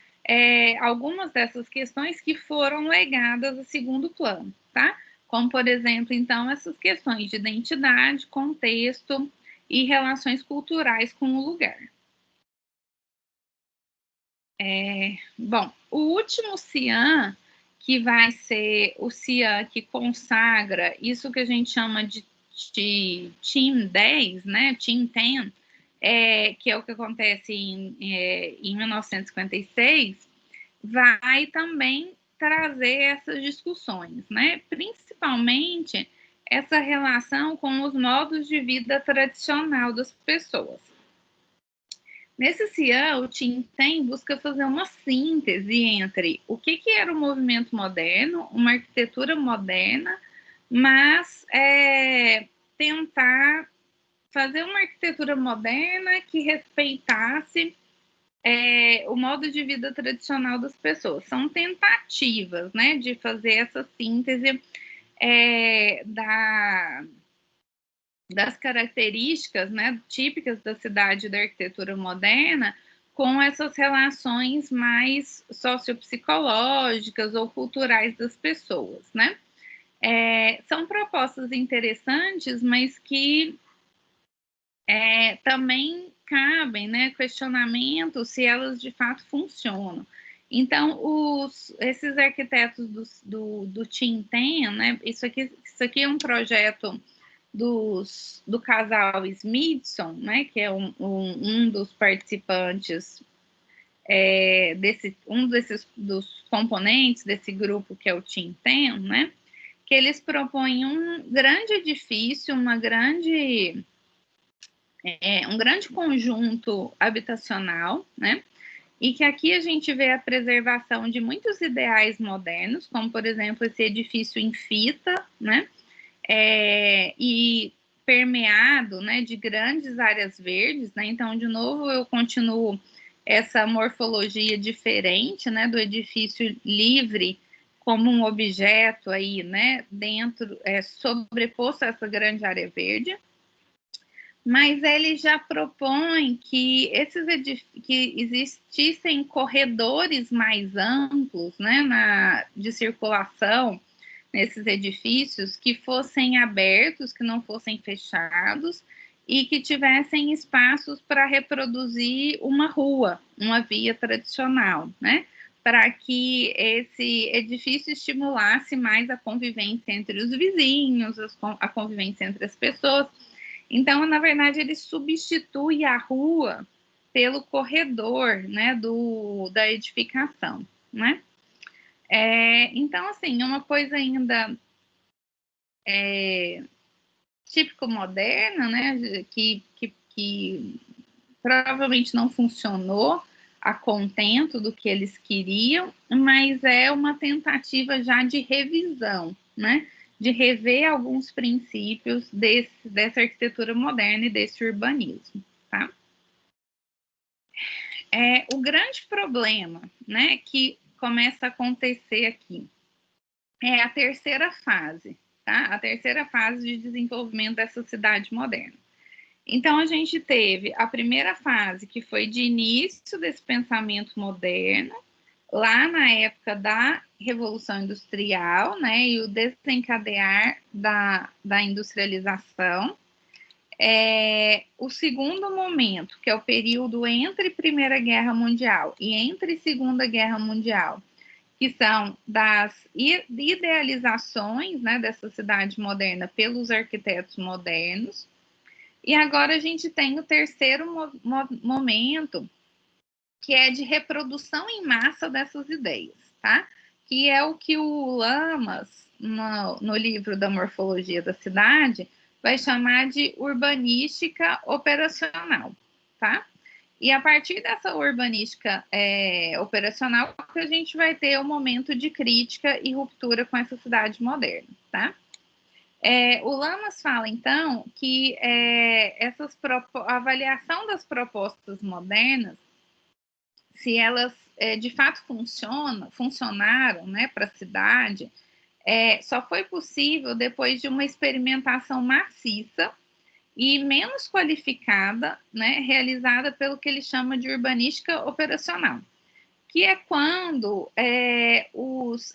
algumas dessas questões que foram legadas a segundo plano, tá? Como, por exemplo, então, essas questões de identidade, contexto e relações culturais com o lugar. Bom, o último CIAN, que vai ser o CIAN que consagra isso que a gente chama de Team 10, né, Team 10, que é o que acontece em 1956, vai também trazer essas discussões, né? Principalmente essa relação com os modos de vida tradicional das pessoas. Nesse CIAN, o Tim Tem busca fazer uma síntese entre o que era o movimento moderno, uma arquitetura moderna, mas tentar fazer uma arquitetura moderna que respeitasse o modo de vida tradicional das pessoas. São tentativas, né, de fazer essa síntese das características, né, típicas da cidade da arquitetura moderna, com essas relações mais sociopsicológicas ou culturais das pessoas, né? São propostas interessantes, mas que também cabem, né, questionamentos se elas de fato funcionam. Então, esses arquitetos do Team 10, né, isso aqui é um projeto do casal Smithson, né, que é um dos participantes, dos componentes desse grupo, que é o Team 10, né, que eles propõem um grande edifício, um grande conjunto habitacional, né, e que aqui a gente vê a preservação de muitos ideais modernos, como, por exemplo, esse edifício em fita, né, e permeado, né, de grandes áreas verdes, né, então, de novo, eu continuo essa morfologia diferente, né, do edifício livre como um objeto aí, né, dentro, sobreposto a essa grande área verde, mas ele já propõe que que existissem corredores mais amplos, né, de circulação nesses edifícios, que fossem abertos, que não fossem fechados, e que tivessem espaços para reproduzir uma rua, uma via tradicional, né? Para que esse edifício estimulasse mais a convivência entre os vizinhos, a convivência entre as pessoas. Então, na verdade, ele substitui a rua pelo corredor, né, da edificação, né? Então, assim, uma coisa ainda típico moderna, né, que provavelmente não funcionou a contento do que eles queriam, mas é uma tentativa já de revisão, né, de rever alguns princípios dessa arquitetura moderna e desse urbanismo, tá? O grande problema, né, que começa a acontecer aqui é a terceira fase, tá? A terceira fase de desenvolvimento dessa cidade moderna. Então, a gente teve a primeira fase, que foi de início desse pensamento moderno, lá na época da Revolução Industrial, né, e o desencadear da industrialização. O segundo momento, que é o período entre Primeira Guerra Mundial e entre Segunda Guerra Mundial, que são das idealizações, né, dessa cidade moderna pelos arquitetos modernos. E agora a gente tem o terceiro momento, que é de reprodução em massa dessas ideias, tá? Que é o que o Lamas, no livro da Morfologia da Cidade, vai chamar de urbanística operacional, tá? E a partir dessa urbanística operacional, a gente vai ter um momento de crítica e ruptura com essa cidade moderna, tá? O Lamas fala, então, que a avaliação das propostas modernas, se elas de fato funcionaram, né, para a cidade, só foi possível depois de uma experimentação maciça e menos qualificada, né, realizada pelo que ele chama de urbanística operacional, que é quando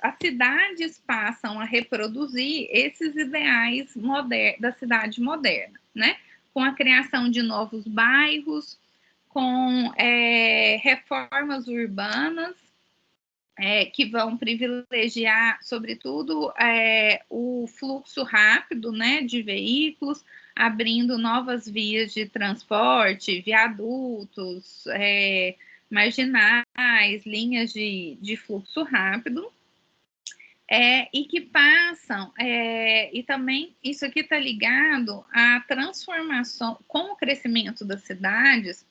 as cidades passam a reproduzir esses ideais da cidade moderna, né, com a criação de novos bairros, com reformas urbanas que vão privilegiar, sobretudo, o fluxo rápido, né, de veículos, abrindo novas vias de transporte, viadutos, marginais, linhas de fluxo rápido, e que passam, e também isso aqui está ligado à transformação, com o crescimento das cidades,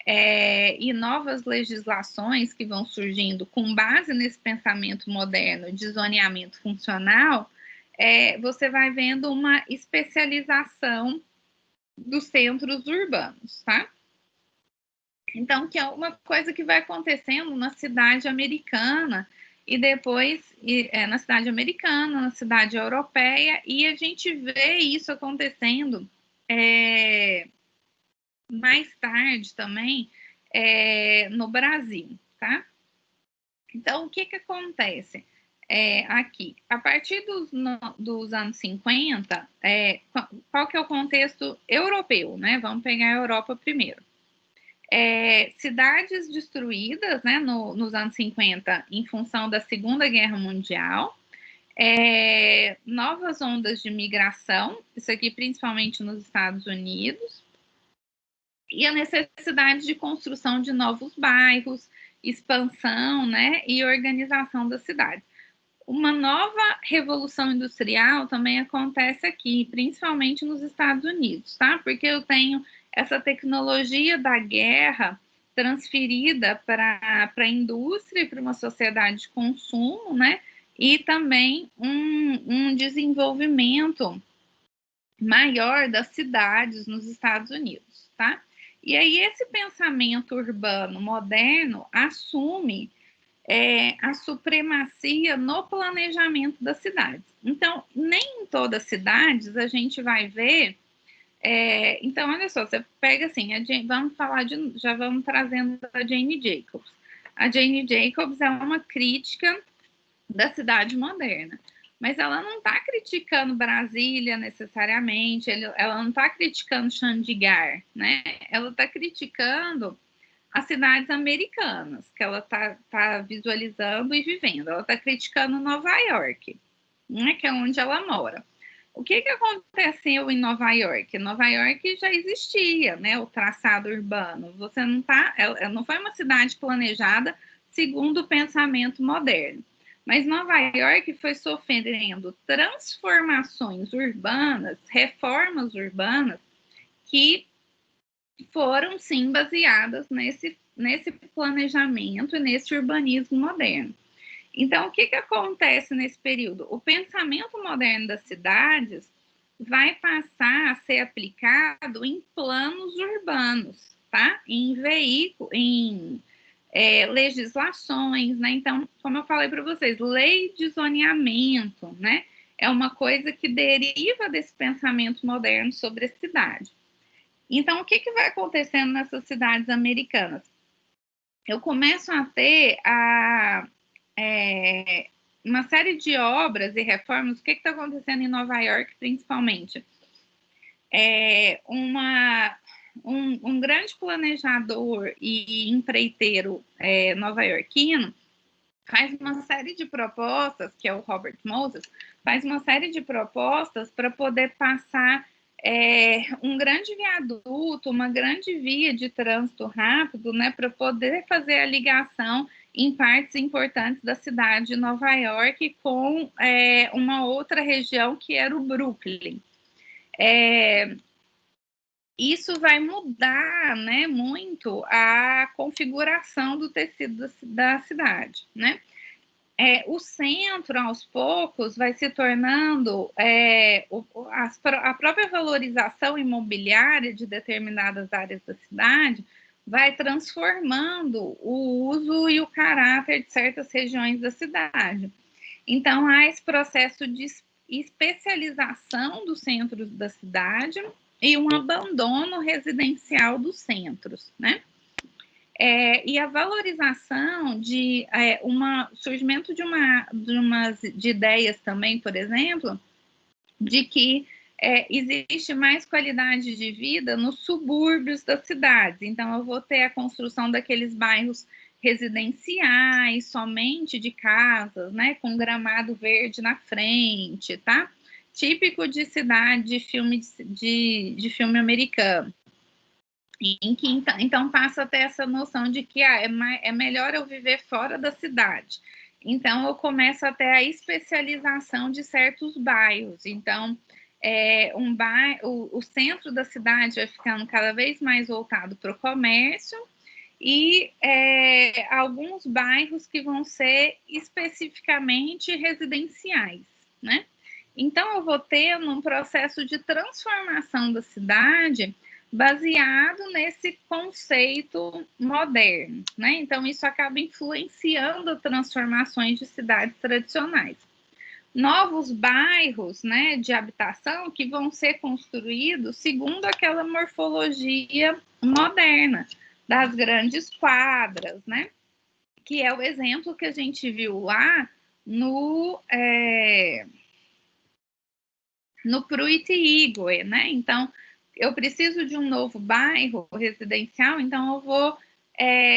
e novas legislações que vão surgindo com base nesse pensamento moderno de zoneamento funcional, você vai vendo uma especialização dos centros urbanos, tá? Então, que é uma coisa que vai acontecendo na cidade americana e depois na cidade americana, na cidade europeia, e a gente vê isso acontecendo mais tarde também no Brasil, tá? Então, o que acontece aqui? A partir dos anos 50, qual que é o contexto europeu, né? Vamos pegar a Europa primeiro. Cidades destruídas, né, nos anos 50 em função da Segunda Guerra Mundial, novas ondas de migração, isso aqui principalmente nos Estados Unidos, e a necessidade de construção de novos bairros, expansão, né, e organização das cidades. Uma nova revolução industrial também acontece aqui, principalmente nos Estados Unidos, tá? Porque eu tenho essa tecnologia da guerra transferida para a indústria e para uma sociedade de consumo, né? E também um desenvolvimento maior das cidades nos Estados Unidos, tá? E aí esse pensamento urbano moderno assume a supremacia no planejamento das cidades. Então, nem em todas as cidades a gente vai ver. Então, olha só, você pega assim, vamos falar já vamos trazendo a Jane Jacobs. A Jane Jacobs é uma crítica da cidade moderna, mas ela não está criticando Brasília necessariamente, ela não está criticando Chandigarh, né? Ela está criticando as cidades americanas, que ela tá visualizando e vivendo. Ela está criticando Nova York, né, que é onde ela mora. O que aconteceu em Nova York? Nova York já existia, né, o traçado urbano. Você ela não foi uma cidade planejada segundo o pensamento moderno. Mas Nova York foi sofrendo transformações urbanas, reformas urbanas, que foram, sim, baseadas nesse planejamento e nesse urbanismo moderno. Então, o que acontece nesse período? O pensamento moderno das cidades vai passar a ser aplicado em planos urbanos, tá? Em legislações, né? Então, como eu falei para vocês, lei de zoneamento, né? É uma coisa que deriva desse pensamento moderno sobre a cidade. Então, o que vai acontecendo nessas cidades americanas? Eu começo a ter uma série de obras e reformas. O que está acontecendo em Nova York, principalmente? Um grande planejador e empreiteiro nova-iorquino faz uma série de propostas, que é o Robert Moses, faz uma série de propostas para poder passar um grande viaduto, uma grande via de trânsito rápido, né, para poder fazer a ligação em partes importantes da cidade de Nova York com uma outra região que era o Brooklyn. Isso vai mudar, né, muito a configuração do tecido da cidade, né? O centro, aos poucos, vai se tornando a própria valorização imobiliária de determinadas áreas da cidade vai transformando o uso e o caráter de certas regiões da cidade. Então, há esse processo de especialização dos centros da cidade e um abandono residencial dos centros, né? E a valorização de surgimento de ideias também, por exemplo, de que existe mais qualidade de vida nos subúrbios das cidades. Então, eu vou ter a construção daqueles bairros residenciais, somente de casas, né, com gramado verde na frente, tá? Típico de cidade de filme americano. Em que, então passa a ter essa noção de que é melhor eu viver fora da cidade. Então, eu começo a ter a especialização de certos bairros. Então, o centro da cidade vai ficando cada vez mais voltado para o comércio e alguns bairros que vão ser especificamente residenciais, né? Então, eu vou ter um processo de transformação da cidade baseado nesse conceito moderno, né? Então, isso acaba influenciando transformações de cidades tradicionais. Novos bairros, né, de habitação que vão ser construídos segundo aquela morfologia moderna das grandes quadras, né? Que é o exemplo que a gente viu lá no Pruiti-Igoe, né? Então, eu preciso de um novo bairro residencial, então eu vou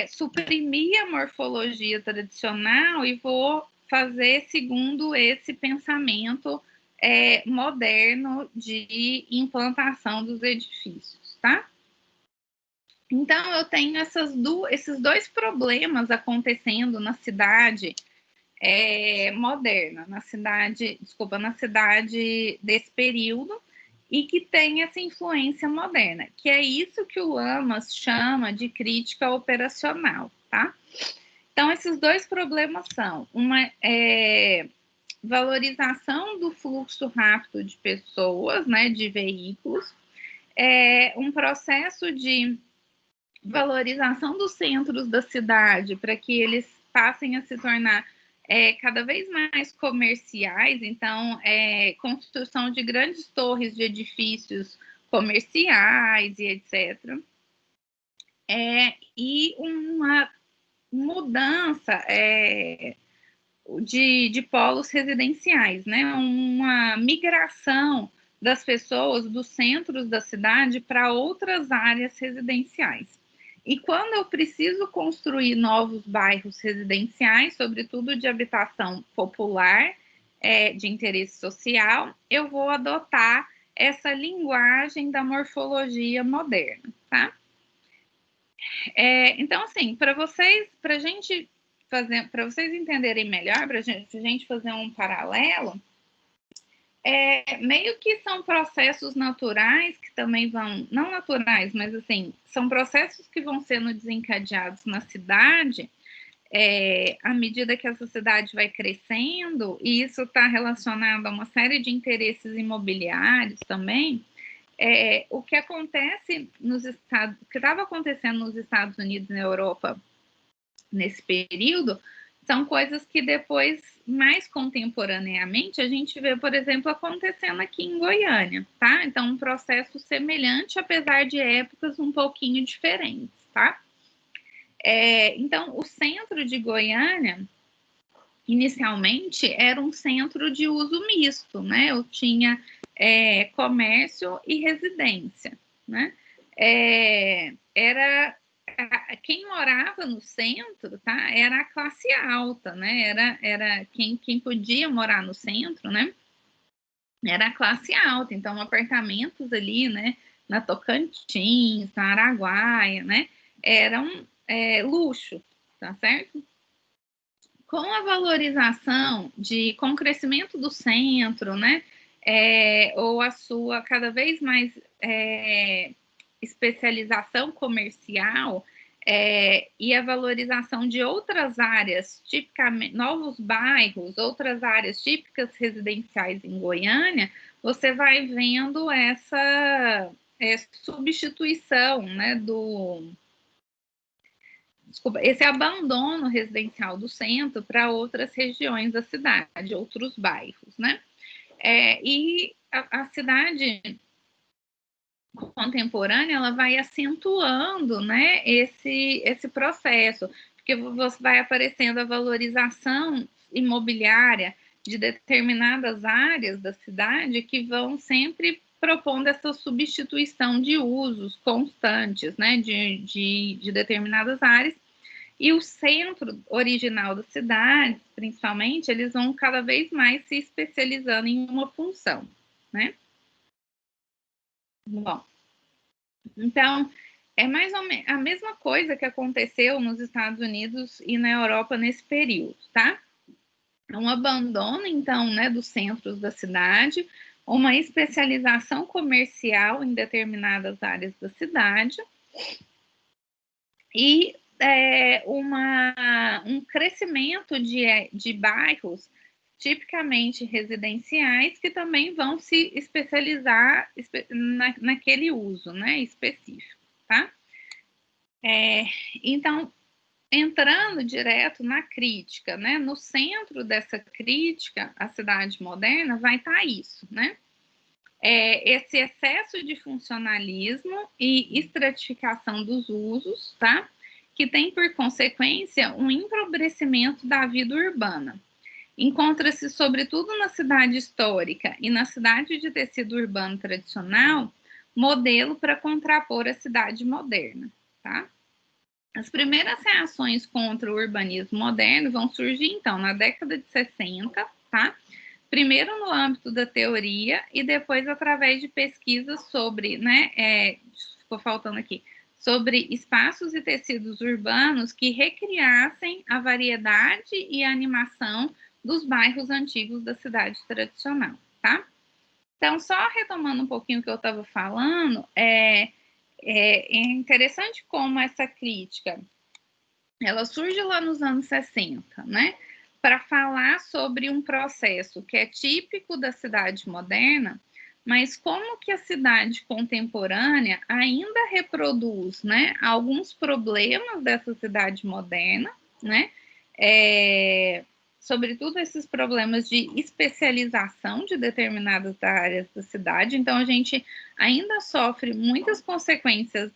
suprimir a morfologia tradicional e vou fazer segundo esse pensamento moderno de implantação dos edifícios, tá? Então, eu tenho esses dois problemas acontecendo na cidade moderna, na cidade desse período, e que tem essa influência moderna, que é isso que o Lamas chama de crítica operacional, tá? Então, esses dois problemas são uma valorização do fluxo rápido de pessoas, né, de veículos, um processo de valorização dos centros da cidade para que eles passem a se tornar cada vez mais comerciais, então, construção de grandes torres de edifícios comerciais e etc. E uma mudança de polos residenciais, né? Uma migração das pessoas dos centros da cidade para outras áreas residenciais. E quando eu preciso construir novos bairros residenciais, sobretudo de habitação popular, de interesse social, eu vou adotar essa linguagem da morfologia moderna, tá? Então, assim, para vocês entenderem melhor, para a gente fazer um paralelo, meio que são processos naturais que também vão, não naturais, mas assim, são processos que vão sendo desencadeados na cidade à medida que essa cidade vai crescendo, e isso está relacionado a uma série de interesses imobiliários também. O que acontece o que estava acontecendo nos Estados Unidos e na Europa nesse período, são coisas que depois, mais contemporaneamente, a gente vê, por exemplo, acontecendo aqui em Goiânia, tá? Então, um processo semelhante, apesar de épocas um pouquinho diferentes, tá? Então, o centro de Goiânia, inicialmente, era um centro de uso misto, né? Eu tinha comércio e residência, né? Quem morava no centro, tá? Era a classe alta, né? Era quem podia morar no centro, né? Era a classe alta. Então, apartamentos ali, né? Na Tocantins, na Araguaia, né? Eram luxo, tá certo? Com a valorização com o crescimento do centro, né? Ou a sua cada vez mais especialização comercial e a valorização de outras áreas, tipicamente novos bairros, outras áreas típicas residenciais em Goiânia, você vai vendo essa substituição, né, esse abandono residencial do centro para outras regiões da cidade, outros bairros, né? E a cidade contemporânea, ela vai acentuando, né, esse processo, porque você vai aparecendo a valorização imobiliária de determinadas áreas da cidade que vão sempre propondo essa substituição de usos constantes, né, de determinadas áreas, E o centro original da cidade, principalmente, eles vão cada vez mais se especializando em uma função, né? Bom, então, é mais ou menos a mesma coisa que aconteceu nos Estados Unidos e na Europa nesse período, tá? Um abandono, então, né, dos centros da cidade, uma especialização comercial em determinadas áreas da cidade e um crescimento de bairros tipicamente residenciais que também vão se especializar naquele uso, né, específico, tá? Então, entrando direto na crítica, né? No centro dessa crítica à cidade moderna vai estar isso, né? Esse excesso de funcionalismo e estratificação dos usos, tá? Que tem por consequência um empobrecimento da vida urbana. Encontra-se, sobretudo na cidade histórica e na cidade de tecido urbano tradicional, modelo para contrapor a cidade moderna, tá? As primeiras reações contra o urbanismo moderno vão surgir, então, na década de 60, tá? Primeiro no âmbito da teoria e depois através de pesquisas sobre, né, ficou faltando aqui, sobre espaços e tecidos urbanos que recriassem a variedade e a animação dos bairros antigos da cidade tradicional, tá? Então, só retomando um pouquinho o que eu estava falando, é interessante como essa crítica, ela surge lá nos anos 60, né? Para falar sobre um processo que é típico da cidade moderna, mas como que a cidade contemporânea ainda reproduz, né, alguns problemas dessa cidade moderna, né? Sobretudo esses problemas de especialização de determinadas áreas da cidade. Então, a gente ainda sofre muitas consequências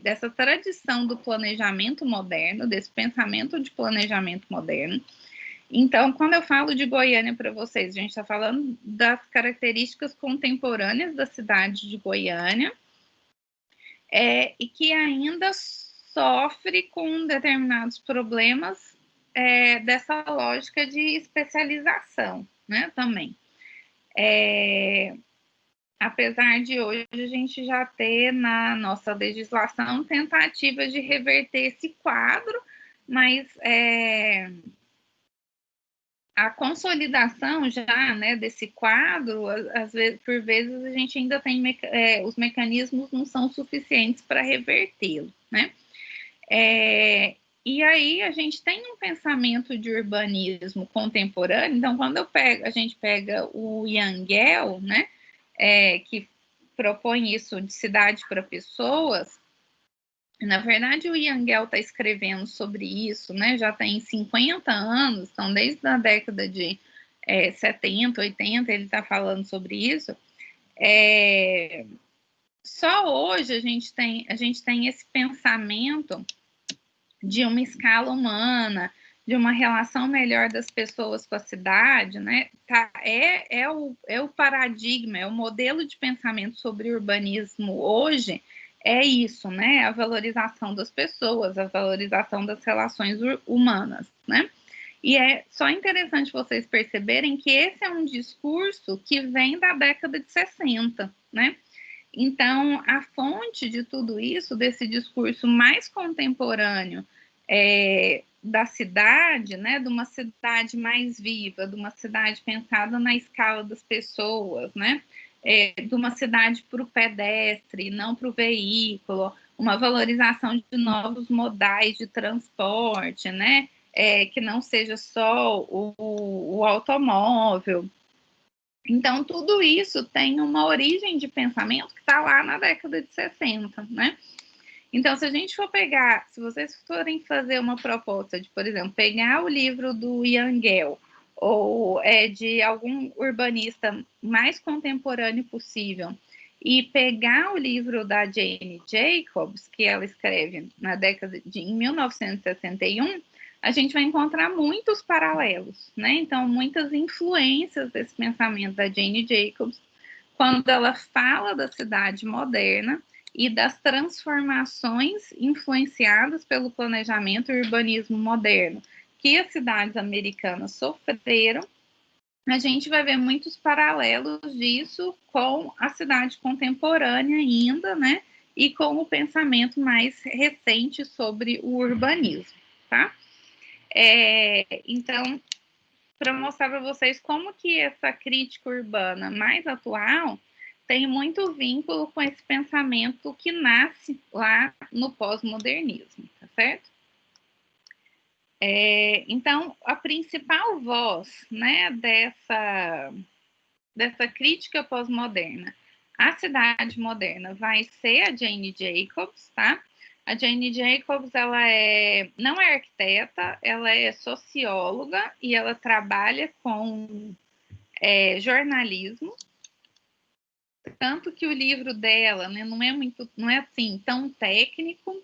dessa tradição do planejamento moderno, desse pensamento de planejamento moderno. Então, quando eu falo de Goiânia para vocês, a gente está falando das características contemporâneas da cidade de Goiânia, e que ainda sofre com determinados problemas dessa lógica de especialização, né, também. Apesar de hoje a gente já ter na nossa legislação tentativas de reverter esse quadro, mas a consolidação já, né, desse quadro, às vezes, por vezes a gente ainda tem os mecanismos não são suficientes para revertê-lo, né? E aí a gente tem um pensamento de urbanismo contemporâneo. Então, quando a gente pega o Yangel, né, que propõe isso de cidade para pessoas, na verdade o Yangel está escrevendo sobre isso, né, já tem 50 anos, então desde a década de 70, 80, ele está falando sobre isso. Só hoje a gente tem esse pensamento de uma escala humana, de uma relação melhor das pessoas com a cidade, né? É o paradigma, é o modelo de pensamento sobre urbanismo hoje, é isso, né? A valorização das pessoas, a valorização das relações humanas, né? E é só interessante vocês perceberem que esse é um discurso que vem da década de 60, né? Então, a fonte de tudo isso, desse discurso mais contemporâneo da cidade, né, de uma cidade mais viva, de uma cidade pensada na escala das pessoas, né, de uma cidade para o pedestre, não para o veículo, uma valorização de novos modais de transporte, né, que não seja só o automóvel. Então, tudo isso tem uma origem de pensamento que está lá na década de 60, né? Então, se a gente for pegar, se vocês forem fazer uma proposta de, por exemplo, pegar o livro do Yangel ou de algum urbanista mais contemporâneo possível e pegar o livro da Jane Jacobs, que ela escreve em 1961, a gente vai encontrar muitos paralelos, né? Então, muitas influências desse pensamento da Jane Jacobs, quando ela fala da cidade moderna e das transformações influenciadas pelo planejamento e urbanismo moderno que as cidades americanas sofreram, a gente vai ver muitos paralelos disso com a cidade contemporânea ainda, né? E com o pensamento mais recente sobre o urbanismo, tá? Então, para mostrar para vocês como que essa crítica urbana mais atual tem muito vínculo com esse pensamento que nasce lá no pós-modernismo, tá certo? Então, a principal voz, né, dessa crítica pós-moderna à cidade moderna vai ser a Jane Jacobs, tá? A Jane Jacobs, ela não é arquiteta, ela é socióloga e ela trabalha com jornalismo, tanto que o livro dela, né, não é assim tão técnico.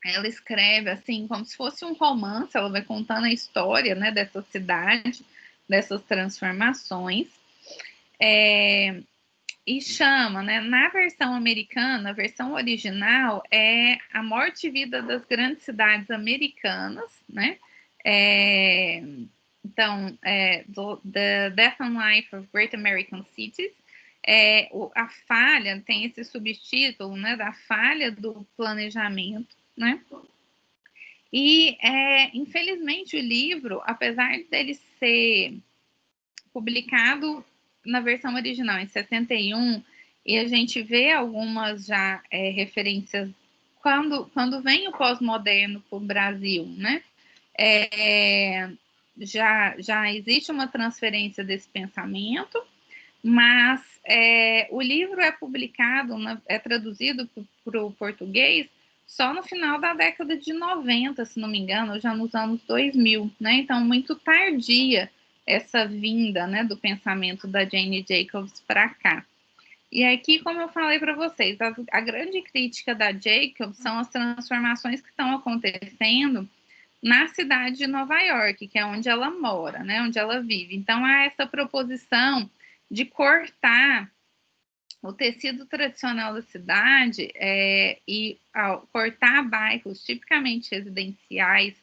Ela escreve assim como se fosse um romance, ela vai contando a história, né, dessa cidade, dessas transformações. E chama, né, na versão americana, a versão original é A Morte e Vida das Grandes Cidades Americanas, né? Então, The Death and Life of Great American Cities. A falha tem esse subtítulo, né, da falha do planejamento, né? E, infelizmente, o livro, apesar dele ser publicado na versão original em 71, e a gente vê algumas já referências quando vem o pós-moderno para o Brasil, né? Já existe uma transferência desse pensamento, mas o livro é publicado, é traduzido para o português só no final da década de 90, se não me engano, já nos anos 2000, né? Então, muito tardia essa vinda, né, do pensamento da Jane Jacobs para cá. E aqui, como eu falei para vocês, a grande crítica da Jacobs são as transformações que estão acontecendo na cidade de Nova York, que é onde ela mora, né, onde ela vive. Então, há essa proposição de cortar o tecido tradicional da cidade e cortar bairros tipicamente residenciais,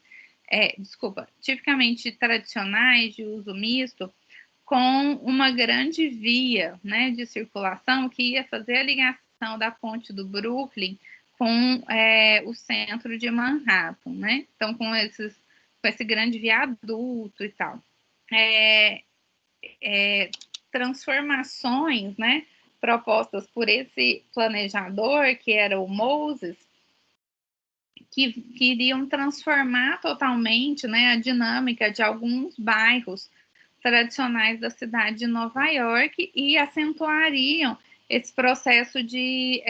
tipicamente tradicionais de uso misto, com uma grande via, né, de circulação que ia fazer a ligação da ponte do Brooklyn com o centro de Manhattan, né? Então, com esse grande viaduto e tal. Transformações, né, propostas por esse planejador, que era o Moses, que iriam transformar totalmente, né, a dinâmica de alguns bairros tradicionais da cidade de Nova York e acentuariam esse processo de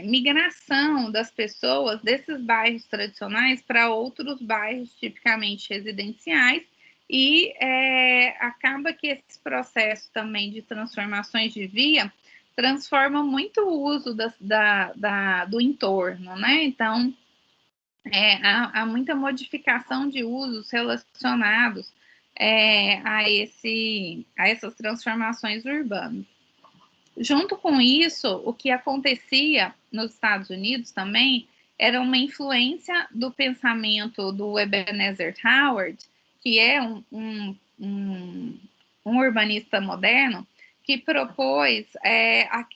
migração das pessoas desses bairros tradicionais para outros bairros tipicamente residenciais, e acaba que esse processo também de transformações de via transforma muito o uso do entorno, né? Então, há muita modificação de usos relacionados a essas transformações urbanas. Junto com isso, o que acontecia nos Estados Unidos também era uma influência do pensamento do Ebenezer Howard, que é um urbanista moderno, que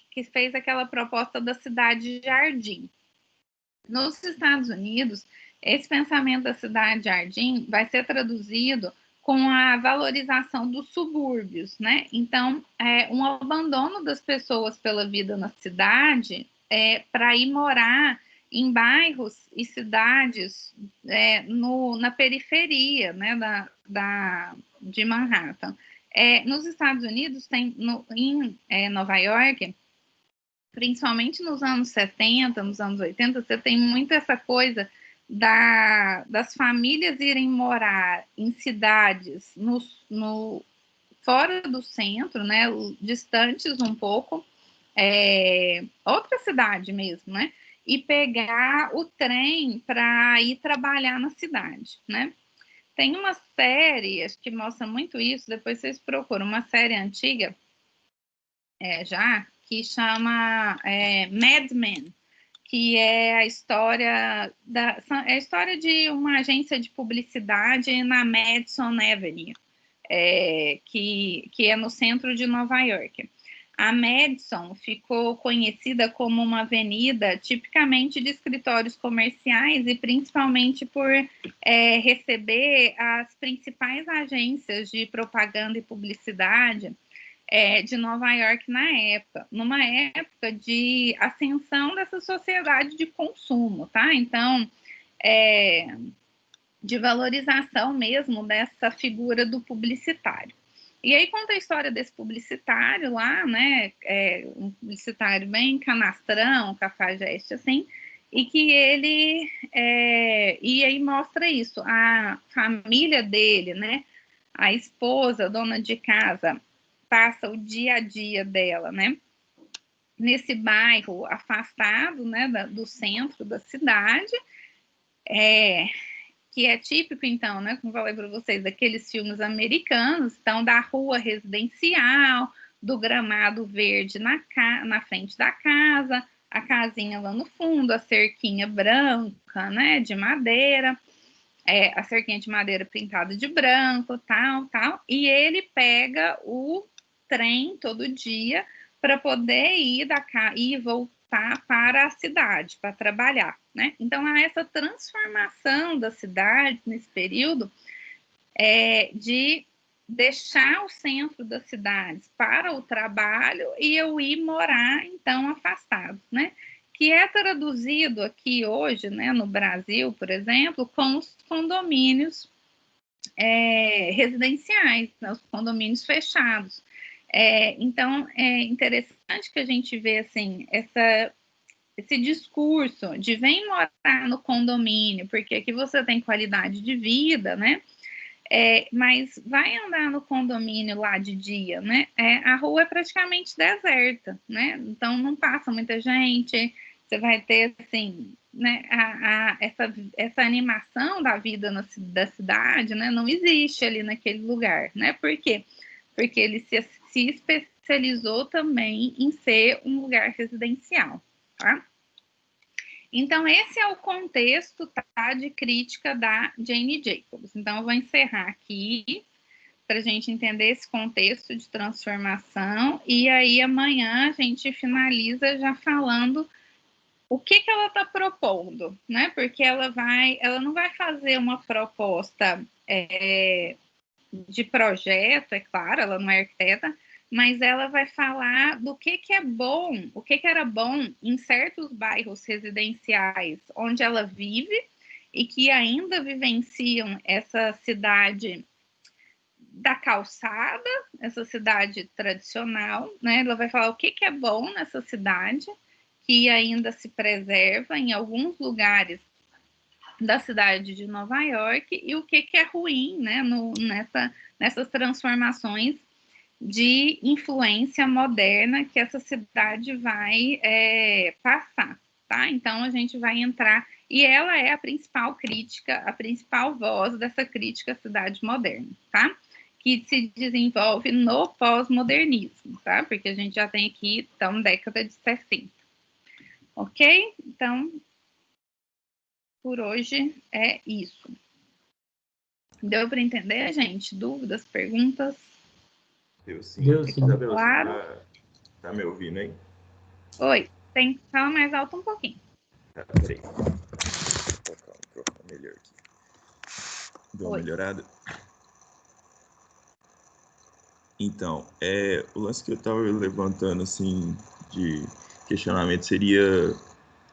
que fez aquela proposta da cidade-jardim. Nos Estados Unidos, esse pensamento da cidade-jardim vai ser traduzido com a valorização dos subúrbios, né? Então, um abandono das pessoas pela vida na cidade para ir morar em bairros e cidades na periferia, né, de Manhattan. Nos Estados Unidos, em Nova York, principalmente nos anos 70, nos anos 80, você tem muito essa coisa das famílias irem morar em cidades fora do centro, né, distantes um pouco, outra cidade mesmo, né, e pegar o trem para ir trabalhar na cidade, né. Tem uma série, acho que mostra muito isso, depois vocês procuram, uma série antiga, que chama Mad Men, que é a história de uma agência de publicidade na Madison Avenue, que é no centro de Nova York. A Madison ficou conhecida como uma avenida tipicamente de escritórios comerciais e principalmente por receber as principais agências de propaganda e publicidade de Nova York na época, numa época de ascensão dessa sociedade de consumo, tá? Então, de valorização mesmo dessa figura do publicitário. E aí conta a história desse publicitário lá, né, um publicitário bem canastrão, cafajeste, assim, e que ele, e aí mostra isso, a família dele, né, a esposa, dona de casa, passa o dia a dia dela, né, nesse bairro afastado, né, do centro da cidade, que é típico, então, né, como falei para vocês, daqueles filmes americanos, então, da rua residencial, do gramado verde na frente da casa, a casinha lá no fundo, a cerquinha branca, né, de madeira, a cerquinha de madeira pintada de branco, tal, e ele pega o trem todo dia para poder ir e voltar para a cidade, para trabalhar, né? Então, há essa transformação da cidade nesse período de deixar o centro das cidades para o trabalho e eu ir morar, então, afastado, né? Que é traduzido aqui hoje, né, no Brasil, por exemplo, com os condomínios residenciais, né, os condomínios fechados. Então, é interessante que a gente vê, assim, esse discurso de vem morar no condomínio, porque aqui você tem qualidade de vida, né? Mas vai andar no condomínio lá de dia, né? A rua é praticamente deserta, né? Então, não passa muita gente, você vai ter, assim, né, essa animação da vida da cidade, né? Não existe ali naquele lugar, né? Por quê? Porque ele se especializou também em ser um lugar residencial, tá? Então, esse é o contexto, tá, de crítica da Jane Jacobs. Então, eu vou encerrar aqui para a gente entender esse contexto de transformação e aí amanhã a gente finaliza já falando o que ela está propondo, né? Porque ela não vai fazer uma proposta de projeto, é claro, ela não é arquiteta, mas ela vai falar do que é bom, o que era bom em certos bairros residenciais onde ela vive e que ainda vivenciam essa cidade da calçada, essa cidade tradicional, né? Ela vai falar o que é bom nessa cidade, que ainda se preserva em alguns lugares da cidade de Nova York e o que é ruim, né, nessas transformações de influência moderna que essa cidade vai passar, tá? Então, a gente vai entrar, e ela é a principal crítica, a principal voz dessa crítica à cidade moderna, tá? Que se desenvolve no pós-modernismo, tá? Porque a gente já tem aqui, então, década de 60. Ok? Então, por hoje é isso. Deu para entender, gente? Dúvidas, perguntas? Deu sim. Deu sim. Isabel, Claro. você tá me ouvindo aí? Oi, tem que falar mais alto um pouquinho. Tá, peraí. Vou colocar o microfone melhor aqui. Deu uma melhorada? Então, o lance que eu estava levantando, assim, de questionamento seria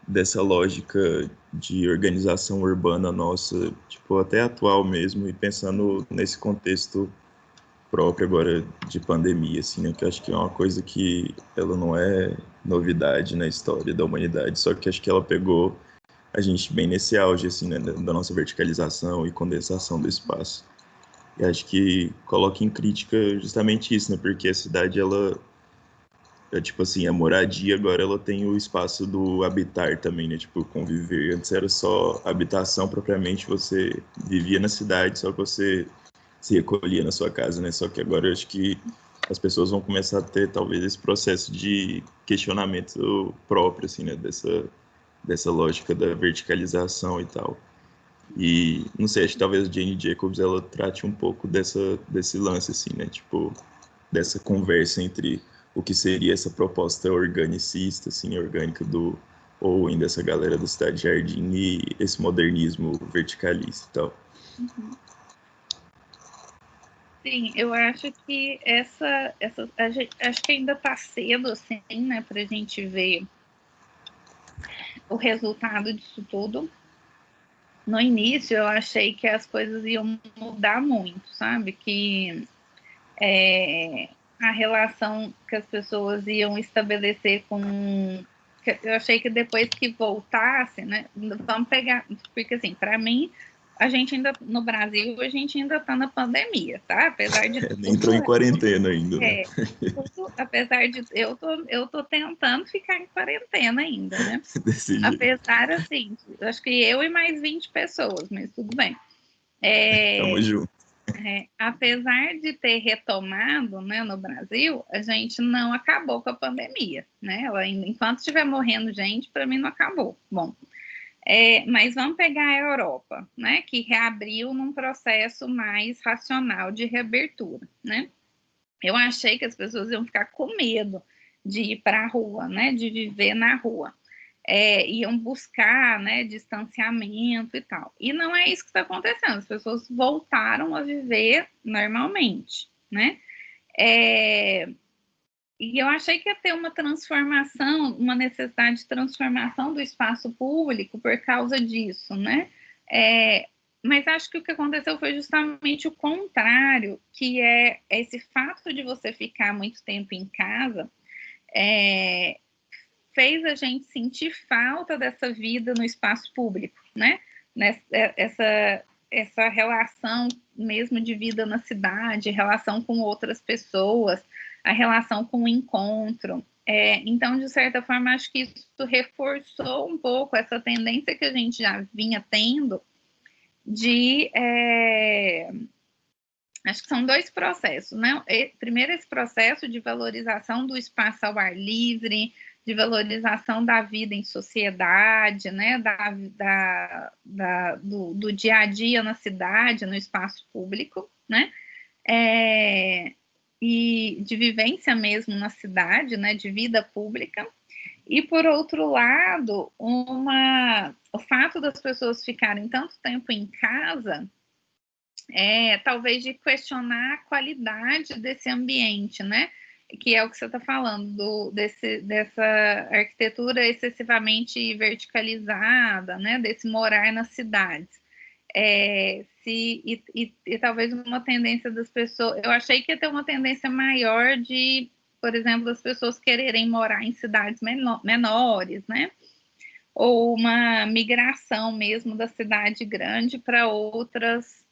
dessa lógica de organização urbana nossa, tipo, até atual mesmo, e pensando nesse contexto próprio agora de pandemia, assim, né, que eu acho que é uma coisa que ela não é novidade na história da humanidade, só que acho que ela pegou a gente bem nesse auge, assim, né, da nossa verticalização e condensação do espaço. E acho que coloca em crítica justamente isso, né? Porque a cidade, ela tipo assim, a moradia agora ela tem o espaço do habitar também, né? Tipo, conviver. Antes era só habitação propriamente, você vivia na cidade, só que você se recolhia na sua casa, né? Só que agora eu acho que as pessoas vão começar a ter talvez esse processo de questionamento próprio, assim, né, dessa lógica da verticalização e tal. E não sei, acho que talvez a Jane Jacobs ela trate um pouco desse lance, assim, né, tipo, dessa conversa entre o que seria essa proposta organicista, assim, orgânica do Owen, dessa galera do Cidade Jardim, e esse modernismo verticalista e tal. Uhum. Sim, eu acho que acho que ainda está cedo, assim, né, para a gente ver o resultado disso tudo. No início, eu achei que as coisas iam mudar muito, sabe? Que a relação que as pessoas iam estabelecer com... Eu achei que depois que voltasse, né? Vamos pegar... Porque, assim, para mim, a gente ainda... No Brasil, a gente ainda está na pandemia, tá? Apesar de Nem entrou em quarentena ainda, né? Apesar de... Eu tô tentando ficar em quarentena ainda, né? Desse jeito. Apesar, assim, acho que eu e mais 20 pessoas, mas tudo bem. Tamo junto. Apesar de ter retomado, né, no Brasil, a gente não acabou com a pandemia, né? Ela ainda, enquanto estiver morrendo gente, para mim não acabou. Bom, mas vamos pegar a Europa, né, que reabriu num processo mais racional de reabertura, né? Eu achei que as pessoas iam ficar com medo de ir para a rua, né, de viver na rua. Iam buscar, né, distanciamento e tal. E não é isso que está acontecendo. As pessoas voltaram a viver normalmente, né? E eu achei que ia ter uma transformação, uma necessidade de transformação do espaço público por causa disso, né? Mas acho que o que aconteceu foi justamente o contrário, que é esse fato de você ficar muito tempo em casa, fez a gente sentir falta dessa vida no espaço público, né? Essa relação mesmo de vida na cidade, relação com outras pessoas, a relação com o encontro. Então, de certa forma, acho que isso reforçou um pouco essa tendência que a gente já vinha tendo de... acho que são dois processos, né? Primeiro, esse processo de valorização do espaço ao ar livre, de valorização da vida em sociedade, né? Do dia a dia na cidade, no espaço público, né? E de vivência mesmo na cidade, né? De vida pública. E, por outro lado, o fato das pessoas ficarem tanto tempo em casa... talvez de questionar a qualidade desse ambiente, né? Que é o que você está falando, dessa arquitetura excessivamente verticalizada, né? Desse morar nas cidades. E talvez uma tendência das pessoas... Eu achei que ia ter uma tendência maior de, por exemplo, das pessoas quererem morar em cidades menores, né? Ou uma migração mesmo da cidade grande para outras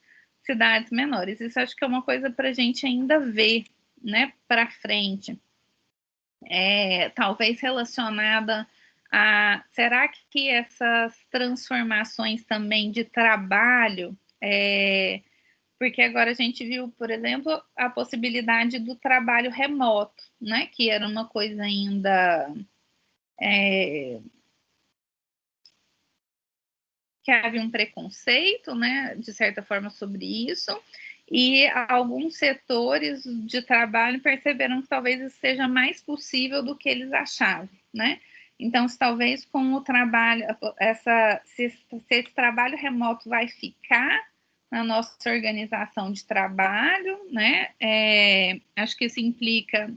cidades menores. Isso acho que é uma coisa para a gente ainda ver, né, para frente. Talvez relacionada a... Será que essas transformações também de trabalho... porque agora a gente viu, por exemplo, a possibilidade do trabalho remoto, né, que era uma coisa ainda... que havia um preconceito, né, de certa forma, sobre isso, e alguns setores de trabalho perceberam que talvez isso seja mais possível do que eles achavam, né? Então, talvez com o trabalho, se esse trabalho remoto vai ficar na nossa organização de trabalho, né? Acho que isso implica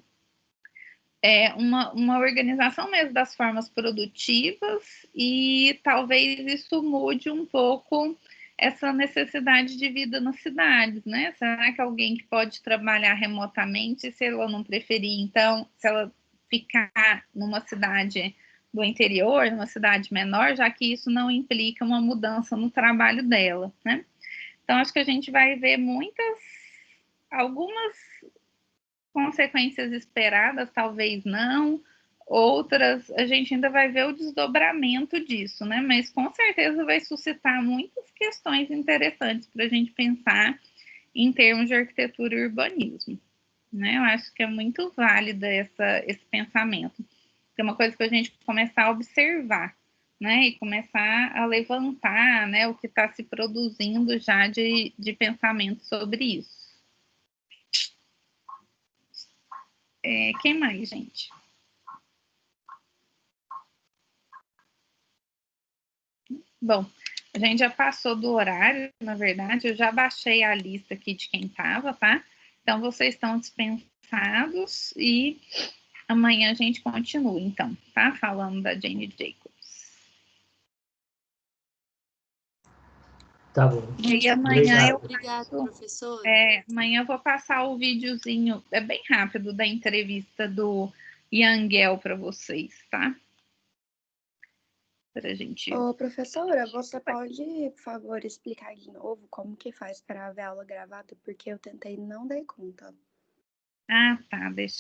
uma organização mesmo das formas produtivas, e talvez isso mude um pouco essa necessidade de vida nas cidades, né? Será que alguém que pode trabalhar remotamente, se ela não preferir, então, se ela ficar numa cidade do interior, numa cidade menor, já que isso não implica uma mudança no trabalho dela, né? Então, acho que a gente vai ver algumas consequências esperadas, talvez não, outras a gente ainda vai ver o desdobramento disso, né? Mas com certeza vai suscitar muitas questões interessantes para a gente pensar em termos de arquitetura e urbanismo. né? Eu acho que é muito válida esse pensamento. É uma coisa para a gente começar a observar, né? E começar a levantar, né, o que está se produzindo já de pensamento sobre isso. Quem mais, gente? Bom, a gente já passou do horário, na verdade, eu já baixei a lista aqui de quem estava, tá? Então, vocês estão dispensados e amanhã a gente continua, então, tá? Falando da Jane Jacobs. Tá bom. E amanhã Obrigada, professora. Amanhã eu vou passar o videozinho, é bem rápido, da entrevista do Yangel para vocês, tá? Pra gente... Ô, professora, você pode, por favor, explicar de novo como que faz para ver a aula gravada? Porque eu tentei e não dei conta. Ah, tá, deixa